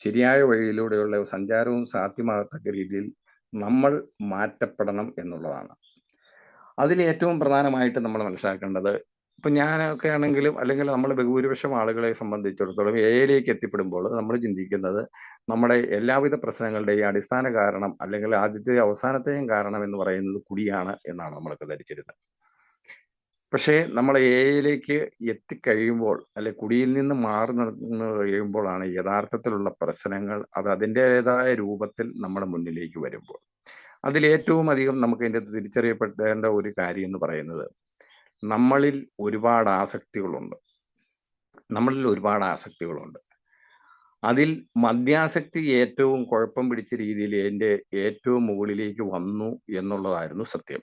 ശരിയായ വഴിയിലൂടെയുള്ള സഞ്ചാരവും സാധ്യമാകത്തക്ക രീതിയിൽ നമ്മൾ മാറ്റപ്പെടണം എന്നുള്ളതാണ്. അതിൽ ഏറ്റവും പ്രധാനമായിട്ട് നമ്മൾ മനസ്സിലാക്കേണ്ടത്, ഇപ്പം ഞാനൊക്കെ ആണെങ്കിലും അല്ലെങ്കിൽ നമ്മൾ ബഹുഭൂരിപക്ഷം ആളുകളെ സംബന്ധിച്ചിടത്തോളം എയിലേക്ക് എത്തിപ്പെടുമ്പോൾ നമ്മൾ ചിന്തിക്കുന്നത് നമ്മുടെ എല്ലാവിധ പ്രശ്നങ്ങളുടെയും അടിസ്ഥാന കാരണം അല്ലെങ്കിൽ ആദ്യത്തെ അവസാനത്തെയും കാരണം എന്ന് പറയുന്നത് കുടിയാണ് എന്നാണ് നമ്മളൊക്കെ ധരിച്ചിരുന്നത്. പക്ഷേ നമ്മൾ എയിലേക്ക് എത്തിക്കഴിയുമ്പോൾ, അല്ലെ കുടിയിൽ നിന്ന് മാറി നിന്ന് കഴിയുമ്പോഴാണ് യഥാർത്ഥത്തിലുള്ള പ്രശ്നങ്ങൾ അത് അതിൻ്റെതായ രൂപത്തിൽ നമ്മുടെ മുന്നിലേക്ക് വരുമ്പോൾ അതിലേറ്റവും അധികം നമുക്ക് അതിൻ്റെ തിരിച്ചറിയപ്പെടേണ്ട ഒരു കാര്യം എന്ന് പറയുന്നത്, നമ്മളിൽ ഒരുപാട് ആസക്തികളുണ്ട്. അതിൽ മദ്യാസക്തി ഏറ്റവും കുഴപ്പം പിടിച്ച രീതിയിൽ എൻ്റെ ഏറ്റവും മുകളിലേക്ക് വന്നു എന്നുള്ളതായിരുന്നു സത്യം.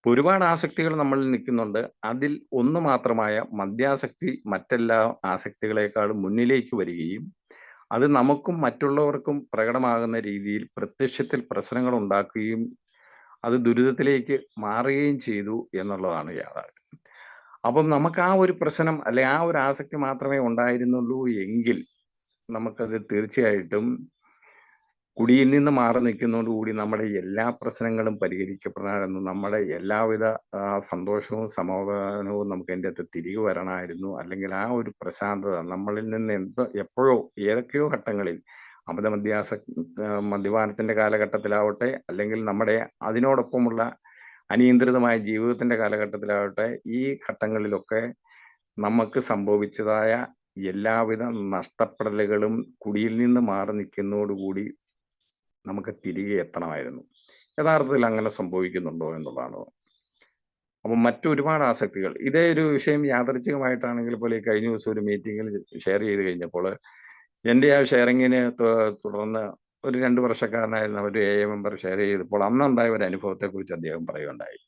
ഒരുപാട് ആസക്തികൾ നമ്മളിൽ നിൽക്കുന്നുണ്ട്. അതിൽ ഒന്ന് മാത്രമായ മദ്യാസക്തി മറ്റെല്ലാ ആസക്തികളെക്കാളും മുന്നിലേക്ക് വരികയും അത് നമുക്കും മറ്റുള്ളവർക്കും പ്രകടമാകുന്ന രീതിയിൽ പ്രത്യക്ഷത്തിൽ പ്രശ്നങ്ങൾ ഉണ്ടാക്കുകയും അത് ദുരിതത്തിലേക്ക് മാറുകയും ചെയ്തു എന്നുള്ളതാണ് യാഥാർത്ഥ്യം. അപ്പം നമുക്ക് ആ ഒരു പ്രശ്നം അല്ലെ ആ ഒരു ആസക്തി മാത്രമേ ഉണ്ടായിരുന്നുള്ളൂ എങ്കിൽ നമുക്കത് തീർച്ചയായിട്ടും കുടിയിൽ നിന്ന് മാറി നിൽക്കുന്നതോടുകൂടി നമ്മുടെ എല്ലാ പ്രശ്നങ്ങളും പരിഹരിക്കപ്പെടാമെന്ന്, നമ്മുടെ എല്ലാവിധ സന്തോഷവും സമാധാനവും നമുക്ക് അതിൻ്റെ അകത്ത് തിരികെ വരണമായിരുന്നു. അല്ലെങ്കിൽ ആ ഒരു പ്രശാന്തത നമ്മളിൽ നിന്ന് എപ്പോഴോ ഏതൊക്കെയോ ഘട്ടങ്ങളിൽ മദ്യപാനത്തിന്റെ കാലഘട്ടത്തിലാവട്ടെ, അല്ലെങ്കിൽ നമ്മുടെ അതിനോടൊപ്പമുള്ള അനിയന്ത്രിതമായ ജീവിതത്തിന്റെ കാലഘട്ടത്തിലാവട്ടെ, ഈ ഘട്ടങ്ങളിലൊക്കെ നമുക്ക് സംഭവിച്ചതായ എല്ലാവിധ നഷ്ടപ്പെടലുകളും കുടിയിൽ നിന്ന് മാറി നിൽക്കുന്നതോടുകൂടി നമുക്ക് തിരികെ എത്തണമായിരുന്നു. യഥാർത്ഥത്തിൽ അങ്ങനെ സംഭവിക്കുന്നുണ്ടോ എന്നുള്ളതാണ്. അപ്പം മറ്റൊരുപാട് ആസക്തികൾ, ഇതേ ഒരു വിഷയം യാദൃച്ഛികമായിട്ടാണെങ്കിൽ പോലെ കഴിഞ്ഞ ദിവസം ഒരു മീറ്റിങ്ങിൽ ഷെയർ ചെയ്ത് കഴിഞ്ഞപ്പോൾ എൻ്റെ ആ ഷെയറിങ്ങിന് തുടർന്ന് ഒരു 2 വർഷക്കാരനായിരുന്ന ഒരു AA മെമ്പർ ഷെയർ ചെയ്തപ്പോൾ അന്നുണ്ടായ ഒരു അനുഭവത്തെക്കുറിച്ച് അദ്ദേഹം പറയുകയുണ്ടായി.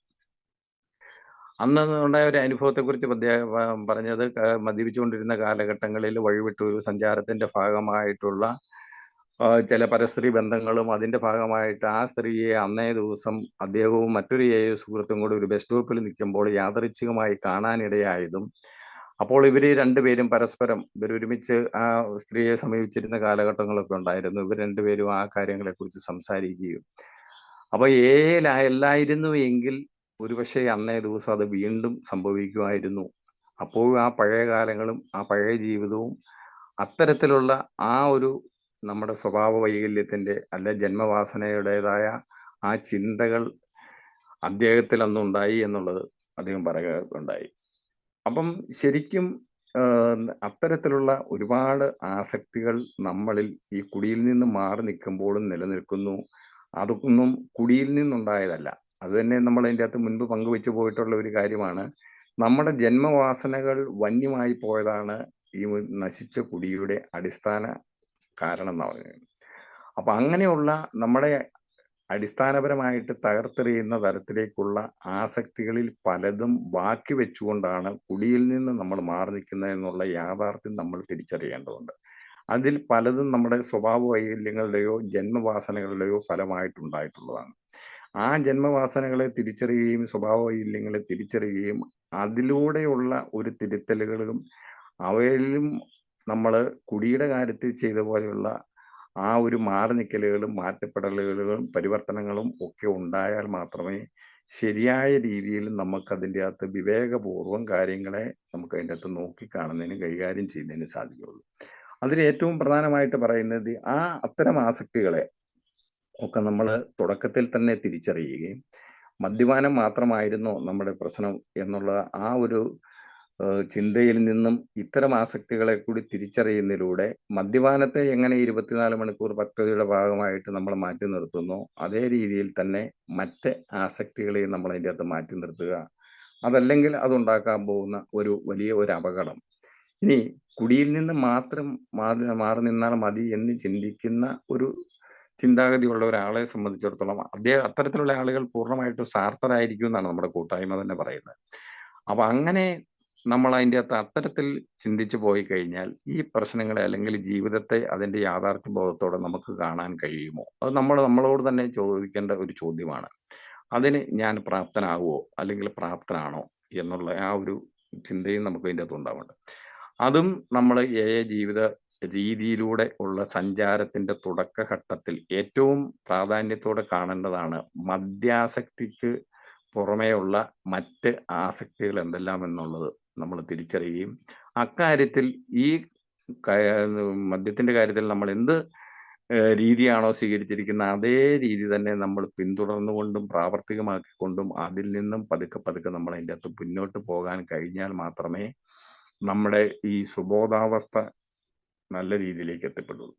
അന്ന് ഉണ്ടായ ഒരു അനുഭവത്തെക്കുറിച്ച് പറഞ്ഞത്, മദ്യപിച്ചുകൊണ്ടിരുന്ന കാലഘട്ടങ്ങളിൽ വഴിവിട്ട ഒരു സഞ്ചാരത്തിന്റെ ഭാഗമായിട്ടുള്ള ചില പരസ്ത്രീ ബന്ധങ്ങളും അതിന്റെ ഭാഗമായിട്ട് ആ സ്ത്രീയെ അന്നേ ദിവസം അദ്ദേഹവും മറ്റൊരു സുഹൃത്തും കൂടി ഒരു ബസ് സ്റ്റോപ്പിൽ നിൽക്കുമ്പോൾ യാദൃച്ഛികമായി കാണാനിടയായതും, അപ്പോൾ ഇവര് രണ്ടുപേരും പരസ്പരം ഇവരൊരുമിച്ച് ആ സ്ത്രീയെ സമീപിച്ചിരുന്ന കാലഘട്ടങ്ങളൊക്കെ ഉണ്ടായിരുന്നു. ഇവർ രണ്ടുപേരും ആ കാര്യങ്ങളെക്കുറിച്ച് സംസാരിക്കുകയും, അപ്പൊ അല്ലായിരുന്നു എങ്കിൽ ഒരുപക്ഷെ അന്നേ ദിവസം അത് വീണ്ടും സംഭവിക്കുമായിരുന്നു. അപ്പോഴും ആ പഴയ കാലങ്ങളും ആ പഴയ ജീവിതവും അത്തരത്തിലുള്ള ആ ഒരു നമ്മുടെ സ്വഭാവ വൈകല്യത്തിന്റെ അല്ലെ ജന്മവാസനയുടേതായ ആ ചിന്തകൾ അദ്ദേഹത്തിൽ അന്നുണ്ടായി എന്നുള്ളത് അദ്ദേഹം പറയുകയുണ്ടായി. അപ്പം ശരിക്കും അത്തരത്തിലുള്ള ഒരുപാട് ആസക്തികൾ നമ്മളിൽ ഈ കുടിയിൽ നിന്ന് മാറി നിൽക്കുമ്പോഴും നിലനിൽക്കുന്നു. അതൊന്നും കുടിയിൽ നിന്നുണ്ടായതല്ല. അത് തന്നെ നമ്മൾ അതിൻ്റെ അകത്ത് മുൻപ് പങ്കുവെച്ചു പോയിട്ടുള്ള ഒരു കാര്യമാണ്. നമ്മുടെ ജന്മവാസനകൾ വന്യമായി പോയതാണ് ഈ നശിച്ച കുടിയുടെ അടിസ്ഥാന കാരണം എന്ന് പറയുന്നത്. അപ്പൊ അങ്ങനെയുള്ള നമ്മുടെ അടിസ്ഥാനപരമായിട്ട് തകർത്തെറിയുന്ന തരത്തിലേക്കുള്ള ആസക്തികളിൽ പലതും ബാക്കി വെച്ചുകൊണ്ടാണ് കുടിയിൽ നിന്ന് നമ്മൾ മാറി നിൽക്കുന്നത് എന്നുള്ള യാഥാർത്ഥ്യം നമ്മൾ തിരിച്ചറിയേണ്ടതുണ്ട്. അതിൽ പലതും നമ്മുടെ സ്വഭാവ വൈകല്യങ്ങളുടെയോ ജന്മവാസനകളുടെയോ ഫലമായിട്ടുണ്ടായിട്ടുള്ളതാണ്. ആ ജന്മവാസനകളെ തിരിച്ചറിയുകയും സ്വഭാവ വൈകല്യങ്ങളെ തിരിച്ചറിയുകയും അതിലൂടെയുള്ള ഒരു തിരുത്തലുകളും അവയിലും നമ്മൾ കുടിയുടെ കാര്യത്തിൽ ചെയ്ത പോലെയുള്ള ആ ഒരു മാറി നിൽക്കലുകളും മാറ്റപ്പെടലുകളും പരിവർത്തനങ്ങളും ഒക്കെ ഉണ്ടായാൽ മാത്രമേ ശരിയായ രീതിയിൽ നമുക്ക് അതിൻ്റെ അകത്ത് വിവേകപൂർവ്വം കാര്യങ്ങളെ നമുക്ക് അതിൻ്റെ അകത്ത് നോക്കിക്കാണുന്നതിന് കൈകാര്യം ചെയ്യുന്നതിന് സാധിക്കുകയുള്ളൂ. അതിൽ ഏറ്റവും പ്രധാനമായിട്ട് പറയുന്നത് അത്തരം ആസക്തികളെ ഒക്കെ നമ്മൾ തുടക്കത്തിൽ തന്നെ തിരിച്ചറിയുകയും മദ്യപാനം മാത്രമായിരുന്നോ നമ്മുടെ പ്രശ്നം എന്നുള്ള ആ ഒരു ചിന്തയിൽ നിന്നും ഇത്തരം ആസക്തികളെ കൂടി തിരിച്ചറിയുന്നതിലൂടെ മദ്യപാനത്തെ എങ്ങനെ 24 മണിക്കൂർ പദ്ധതിയുടെ ഭാഗമായിട്ട് നമ്മൾ മാറ്റി നിർത്തുന്നു, അതേ രീതിയിൽ തന്നെ മറ്റ് ആസക്തികളെയും നമ്മൾ അതിൻ്റെ അകത്ത് മാറ്റി നിർത്തുക. അതല്ലെങ്കിൽ അതുണ്ടാക്കാൻ പോകുന്ന ഒരു വലിയ ഒരു അപകടം. ഇനി കുടിയിൽ നിന്ന് മാത്രം മാറി നിന്നാൽ മതി എന്ന് ചിന്തിക്കുന്ന ഒരു ചിന്താഗതിയുള്ള ഒരാളെ സംബന്ധിച്ചിടത്തോളം അത്തരത്തിലുള്ള ആളുകൾ പൂർണ്ണമായിട്ടും സ്വാർത്ഥരായിരിക്കും എന്നാണ് നമ്മുടെ കൂട്ടായ്മ തന്നെ പറയുന്നത്. അപ്പൊ അങ്ങനെ നമ്മൾ അതിൻ്റെ അകത്ത് അത്തരത്തിൽ ചിന്തിച്ചു പോയി കഴിഞ്ഞാൽ ഈ പ്രശ്നങ്ങളെ അല്ലെങ്കിൽ ജീവിതത്തെ അതിന്റെ യാഥാർത്ഥ്യ ബോധത്തോടെ നമുക്ക് കാണാൻ കഴിയുമോ? അത് നമ്മളോട് തന്നെ ചോദിക്കേണ്ട ഒരു ചോദ്യമാണ്. അതിന് ഞാൻ പ്രാപ്തനാകുമോ അല്ലെങ്കിൽ പ്രാപ്തനാണോ എന്നുള്ള ആ ഒരു ചിന്തയും നമുക്ക് അതിൻ്റെ അകത്ത് ഉണ്ടാവുന്നുണ്ട്. അതും നമ്മൾ ജീവിത രീതിയിലൂടെ ഉള്ള സഞ്ചാരത്തിന്റെ തുടക്കഘട്ടത്തിൽ ഏറ്റവും പ്രാധാന്യത്തോടെ കാണേണ്ടതാണ് മദ്യാസക്തിക്ക് പുറമേയുള്ള മറ്റ് ആസക്തികൾ എന്തെല്ലാം എന്നുള്ളത് നമ്മൾ തിരിച്ചറിയുകയും അക്കാര്യത്തിൽ ഈ മദ്യത്തിന്റെ കാര്യത്തിൽ നമ്മൾ എന്ത് രീതിയാണോ സ്വീകരിച്ചിരിക്കുന്ന അതേ രീതി തന്നെ നമ്മൾ പിന്തുടർന്നുകൊണ്ടും പ്രാവർത്തികമാക്കിക്കൊണ്ടും അതിൽ നിന്നും പതുക്കെ നമ്മൾ അതിൻ്റെ അകത്ത് മുന്നോട്ട് പോകാൻ കഴിഞ്ഞാൽ മാത്രമേ നമ്മുടെ ഈ സുബോധാവസ്ഥ നല്ല രീതിയിലേക്ക് എത്തിപ്പെടുള്ളൂ.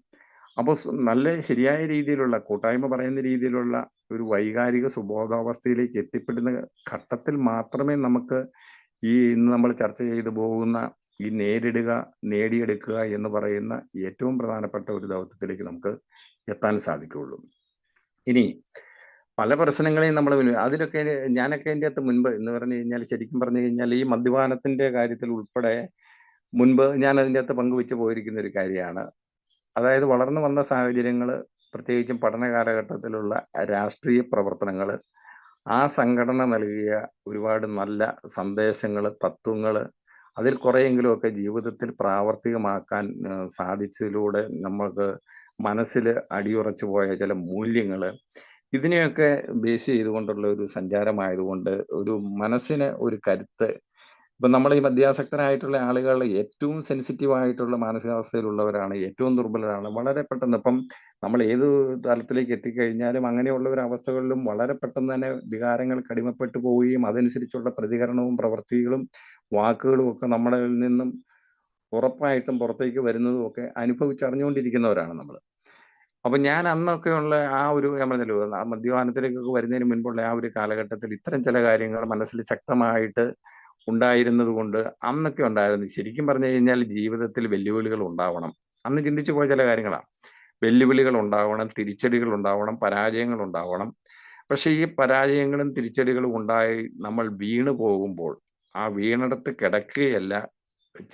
അപ്പോൾ നല്ല ശരിയായ രീതിയിലുള്ള കൂട്ടായ്മ പറയുന്ന രീതിയിലുള്ള ഒരു വൈകാരിക സുബോധാവസ്ഥയിലേക്ക് എത്തിപ്പെടുന്ന ഘട്ടത്തിൽ മാത്രമേ നമുക്ക് ഇന്ന് നമ്മൾ ചർച്ച ചെയ്തു പോകുന്ന ഈ നേടിയെടുക്കുക എന്ന് പറയുന്ന ഏറ്റവും പ്രധാനപ്പെട്ട ഒരു ദൗത്യത്തിലേക്ക് നമുക്ക് എത്താൻ സാധിക്കുകയുള്ളൂ. ഇനി പല പ്രശ്നങ്ങളെയും നമ്മൾ അതിലൊക്കെ ഞാനൊക്കെ എൻ്റെ അകത്ത് മുൻപ് എന്ന് പറഞ്ഞു കഴിഞ്ഞാൽ ശരിക്കും പറഞ്ഞു കഴിഞ്ഞാൽ ഈ മദ്യപാനത്തിന്റെ കാര്യത്തിൽ ഉൾപ്പെടെ മുൻപ് ഞാൻ അതിൻ്റെ അകത്ത് പങ്കുവെച്ച് പോയിരിക്കുന്ന ഒരു കാര്യമാണ്. അതായത് വളർന്നു വന്ന സാഹചര്യങ്ങൾ, പ്രത്യേകിച്ചും പഠന കാലഘട്ടത്തിലുള്ള രാഷ്ട്രീയ പ്രവർത്തനങ്ങൾ, ആ സംഘടന നൽകിയ ഒരുപാട് നല്ല സന്ദേശങ്ങൾ, തത്വങ്ങൾ, അതിൽ കുറെയെങ്കിലുമൊക്കെ ജീവിതത്തിൽ പ്രാവർത്തികമാക്കാൻ സാധിച്ചതിലൂടെ നമുക്ക് മനസ്സിൽ അടിയുറച്ചു പോയ ചില മൂല്യങ്ങൾ, ഇതിനെയൊക്കെ ബേസ് ചെയ്തുകൊണ്ടുള്ള ഒരു സഞ്ചാരമായതുകൊണ്ട് ഒരു മനസ്സിന് ഒരു കരുത്ത്. ഇപ്പം നമ്മൾ ഈ മദ്യാസക്തരായിട്ടുള്ള ആളുകൾ ഏറ്റവും സെൻസിറ്റീവ് ആയിട്ടുള്ള മാനസികാവസ്ഥയിലുള്ളവരാണ്, ഏറ്റവും ദുർബലരാണ്. വളരെ പെട്ടെന്ന് ഇപ്പം നമ്മൾ ഏത് തലത്തിലേക്ക് എത്തിക്കഴിഞ്ഞാലും അങ്ങനെയുള്ള ഒരു അവസ്ഥകളിലും വളരെ പെട്ടെന്ന് തന്നെ വികാരങ്ങൾക്ക് അടിമപ്പെട്ടു പോവുകയും അതനുസരിച്ചുള്ള പ്രതികരണവും പ്രവൃത്തികളും വാക്കുകളും ഒക്കെ നമ്മളിൽ നിന്നും ഉറപ്പായിട്ടും പുറത്തേക്ക് വരുന്നതും ഒക്കെ അനുഭവിച്ചറിഞ്ഞുകൊണ്ടിരിക്കുന്നവരാണ് നമ്മൾ. അപ്പൊ ഞാൻ അന്നൊക്കെയുള്ള ഞാൻ പറഞ്ഞല്ലോ, ആ മദ്യപാനത്തിലേക്കൊക്കെ വരുന്നതിന് മുൻപുള്ള ആ ഒരു കാലഘട്ടത്തിൽ ഇത്തരം ചില കാര്യങ്ങൾ മനസ്സിൽ ശക്തമായിട്ട് ഉണ്ടായിരുന്നത് കൊണ്ട് അന്നൊക്കെ ഉണ്ടായിരുന്നു. ശരിക്കും പറഞ്ഞു കഴിഞ്ഞാൽ ജീവിതത്തിൽ വെല്ലുവിളികൾ ഉണ്ടാവണം. അന്ന് ചിന്തിച്ചു പോയ ചില കാര്യങ്ങളാണ്. വെല്ലുവിളികൾ ഉണ്ടാവണം, തിരിച്ചടികൾ ഉണ്ടാവണം, പരാജയങ്ങൾ ഉണ്ടാവണം. പക്ഷെ ഈ പരാജയങ്ങളും തിരിച്ചടികളും ഉണ്ടായി നമ്മൾ വീണു പോകുമ്പോൾ ആ വീണിടത്ത് കിടക്കുകയല്ല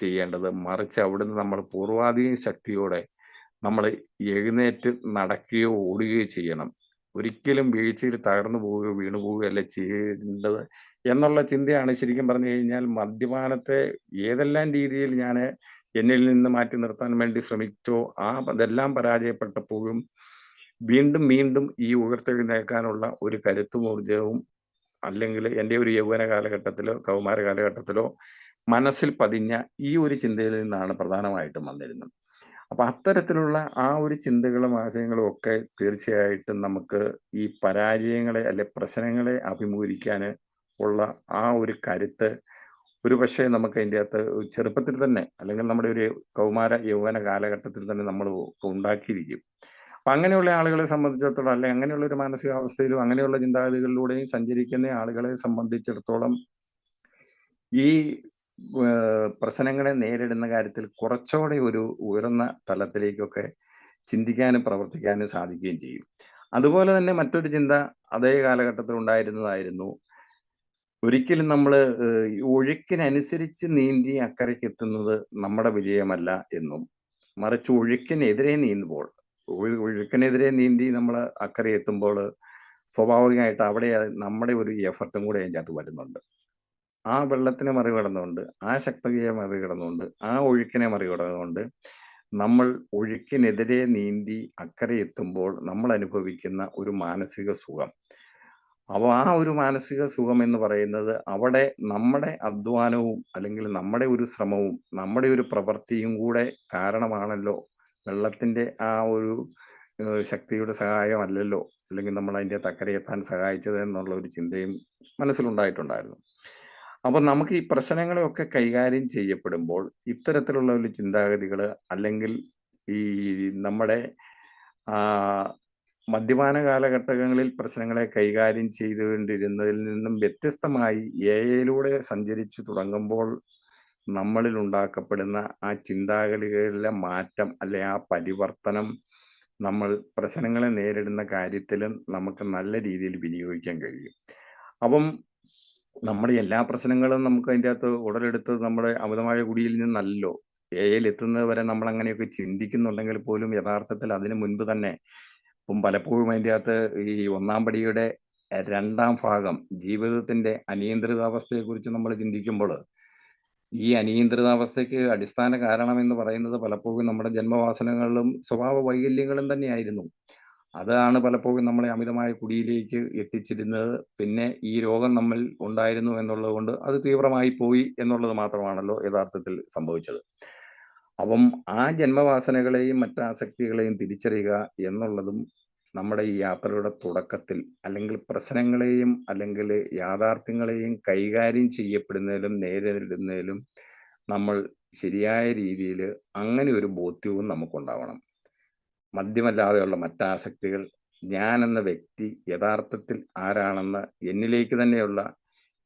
ചെയ്യേണ്ടത്, മറിച്ച് അവിടുന്ന് നമ്മൾ പൂർവാധികം ശക്തിയോടെ നമ്മൾ എഴുന്നേറ്റ് നടക്കുകയോ ഓടുകയോ ചെയ്യണം. ഒരിക്കലും വീഴ്ചയിൽ തകർന്നു പോവുകയോ വീണു പോവുകയല്ല ചെയ്യേണ്ടത് എന്നുള്ള ചിന്തയാണ് ശരിക്കും പറഞ്ഞു കഴിഞ്ഞാൽ മദ്യപാനത്തെ ഏതെല്ലാം രീതിയിൽ ഞാൻ എന്നിൽ നിന്ന് മാറ്റി നിർത്താൻ വേണ്ടി ശ്രമിച്ചോ അതെല്ലാം പരാജയപ്പെട്ടപ്പോഴും വീണ്ടും ഈ ഉയർത്തെഴുന്നേൽക്കാനുള്ള ഒരു കരുത്തും ഊർജവും അല്ലെങ്കിൽ എൻ്റെ ഒരു യൗവന കാലഘട്ടത്തിലോ കൗമാര കാലഘട്ടത്തിലോ മനസ്സിൽ പതിഞ്ഞ ഈ ഒരു ചിന്തയിൽ നിന്നാണ് പ്രധാനമായിട്ടും വന്നിരുന്നത്. അപ്പൊ അത്തരത്തിലുള്ള ആ ഒരു ചിന്തകളും ആശയങ്ങളും ഒക്കെ തീർച്ചയായിട്ടും നമുക്ക് ഈ പരാജയങ്ങളെ അല്ലെ പ്രശ്നങ്ങളെ അഭിമുഖീകരിക്കാൻ ഉള്ള ആ ഒരു കരുത്ത് ഒരു പക്ഷേ നമുക്ക് അതിൻ്റെ അകത്ത് ചെറുപ്പത്തിൽ തന്നെ അല്ലെങ്കിൽ നമ്മുടെ ഒരു കൗമാര യൗവന കാലഘട്ടത്തിൽ തന്നെ നമ്മൾ ഉണ്ടാക്കിയിരിക്കും. അപ്പൊ അങ്ങനെയുള്ള ആളുകളെ സംബന്ധിച്ചിടത്തോളം അല്ലെങ്കിൽ അങ്ങനെയുള്ള ഒരു മാനസികാവസ്ഥയിലും അങ്ങനെയുള്ള ചിന്താഗതികളിലൂടെയും സഞ്ചരിക്കുന്ന ആളുകളെ സംബന്ധിച്ചിടത്തോളം ഈ പ്രശ്നങ്ങളെ നേരിടുന്ന കാര്യത്തിൽ കുറച്ചുകൂടെ ഒരു ഉയർന്ന തലത്തിലേക്കൊക്കെ ചിന്തിക്കാനും പ്രവർത്തിക്കാനും സാധിക്കുകയും ചെയ്യും. അതുപോലെ തന്നെ മറ്റൊരു ചിന്ത അതേ കാലഘട്ടത്തിൽ ഉണ്ടായിരുന്നതായിരുന്നു, ഒരിക്കലും നമ്മൾ ഒഴുക്കിനനുസരിച്ച് നീന്തി അക്കരയ്ക്ക് എത്തുന്നത് നമ്മുടെ വിജയമല്ല എന്നും, മറിച്ച് ഒഴുക്കിനെതിരെ നീന്തുമ്പോൾ ഒഴുക്കിനെതിരെ നീന്തി നമ്മൾ അക്കരെ എത്തുമ്പോൾ സ്വാഭാവികമായിട്ട് അവിടെ നമ്മുടെ ഒരു എഫർട്ടും കൂടെ അതിൻ്റെ അകത്ത് വരുന്നുണ്ട്. ആ വെള്ളത്തിനെ മറികടന്നുകൊണ്ട്, ആ ശക്തിയെ മറികടന്നുകൊണ്ട്, ആ ഒഴുക്കിനെ മറികടന്നുകൊണ്ട് നമ്മൾ ഒഴുക്കിനെതിരെ നീന്തി അക്കരെ എത്തുമ്പോൾ നമ്മൾ അനുഭവിക്കുന്ന ഒരു മാനസിക സുഖം. അപ്പോൾ ആ ഒരു മാനസിക സുഖം എന്ന് പറയുന്നത് അവിടെ നമ്മുടെ അധ്വാനവും അല്ലെങ്കിൽ നമ്മുടെ ഒരു ശ്രമവും നമ്മുടെ ഒരു പ്രവൃത്തിയും കൂടെ കാരണമാണല്ലോ വെള്ളത്തിന്റെ ആ ഒരു ശക്തിയുടെ സഹായമല്ലല്ലോ അല്ലെങ്കിൽ നമ്മൾ അതിന്റെ അക്കരെ എത്താൻ സഹായിച്ചത് എന്നുള്ള ഒരു ചിന്തയും മനസ്സിലുണ്ടായിട്ടുണ്ടായിരുന്നു. അപ്പൊ നമുക്ക് ഈ പ്രശ്നങ്ങളെയൊക്കെ കൈകാര്യം ചെയ്യപ്പെടുമ്പോൾ ഇത്തരത്തിലുള്ള ഒരു ചിന്താഗതികൾ അല്ലെങ്കിൽ ഈ നമ്മുടെ മദ്യപാന കാലഘട്ടങ്ങളിൽ പ്രശ്നങ്ങളെ കൈകാര്യം ചെയ്തുകൊണ്ടിരുന്നതിൽ നിന്നും വ്യത്യസ്തമായി എഐയിലൂടെ സഞ്ചരിച്ചു തുടങ്ങുമ്പോൾ നമ്മളിൽ ഉണ്ടാക്കപ്പെടുന്ന ആ ചിന്താഗതികളിലെ മാറ്റം അല്ലെ ആ പരിവർത്തനം നമ്മൾ പ്രശ്നങ്ങളെ നേരിടുന്ന കാര്യത്തിലും നമുക്ക് നല്ല രീതിയിൽ വിനിയോഗിക്കാൻ കഴിയും. അപ്പം നമ്മുടെ എല്ലാ പ്രശ്നങ്ങളും നമുക്ക് അതിൻ്റെ അകത്ത് ഉടലെടുത്ത് നമ്മുടെ അമിതമായ കുടിയിൽ നിന്നല്ലോ എയിൽ എത്തുന്നത് വരെ നമ്മൾ അങ്ങനെയൊക്കെ ചിന്തിക്കുന്നുണ്ടെങ്കിൽ പോലും യഥാർത്ഥത്തിൽ അതിനു മുൻപ് തന്നെ ഇപ്പം പലപ്പോഴും അതിൻ്റെ അകത്ത് ഈ ഒന്നാം പടിയുടെ രണ്ടാം ഭാഗം ജീവിതത്തിന്റെ അനിയന്ത്രിതാവസ്ഥയെക്കുറിച്ച് നമ്മൾ ചിന്തിക്കുമ്പോൾ ഈ അനിയന്ത്രിതാവസ്ഥയ്ക്ക് അടിസ്ഥാന കാരണം എന്ന് പറയുന്നത് പലപ്പോഴും നമ്മുടെ ജന്മവാസനകളും സ്വഭാവ വൈകല്യങ്ങളും തന്നെയായിരുന്നു. അതാണ് പലപ്പോഴും നമ്മളെ അമിതമായ കുടിയിലേക്ക് എത്തിച്ചിരുന്നത്. പിന്നെ ഈ രോഗം നമ്മൾ ഉണ്ടായിരുന്നു എന്നുള്ളത് കൊണ്ട് അത് തീവ്രമായി പോയി എന്നുള്ളത് മാത്രമാണല്ലോ യഥാർത്ഥത്തിൽ സംഭവിച്ചത്. അപ്പം ആ ജന്മവാസനകളെയും മറ്റാസക്തികളെയും തിരിച്ചറിയുക എന്നുള്ളതും നമ്മുടെ ഈ യാത്രയുടെ തുടക്കത്തിൽ അല്ലെങ്കിൽ പ്രശ്നങ്ങളെയും അല്ലെങ്കിൽ യാഥാർത്ഥ്യങ്ങളെയും കൈകാര്യം ചെയ്യപ്പെടുന്നതിലും നേരിടുന്നതിലും നമ്മൾ ശരിയായ രീതിയിൽ അങ്ങനെ ഒരു ബോധ്യവും നമുക്കുണ്ടാവണം. മദ്യമല്ലാതെയുള്ള മറ്റാസക്തികൾ ഞാൻ എന്ന വ്യക്തി യഥാർത്ഥത്തിൽ ആരാണെന്ന് എന്നിലേക്ക് തന്നെയുള്ള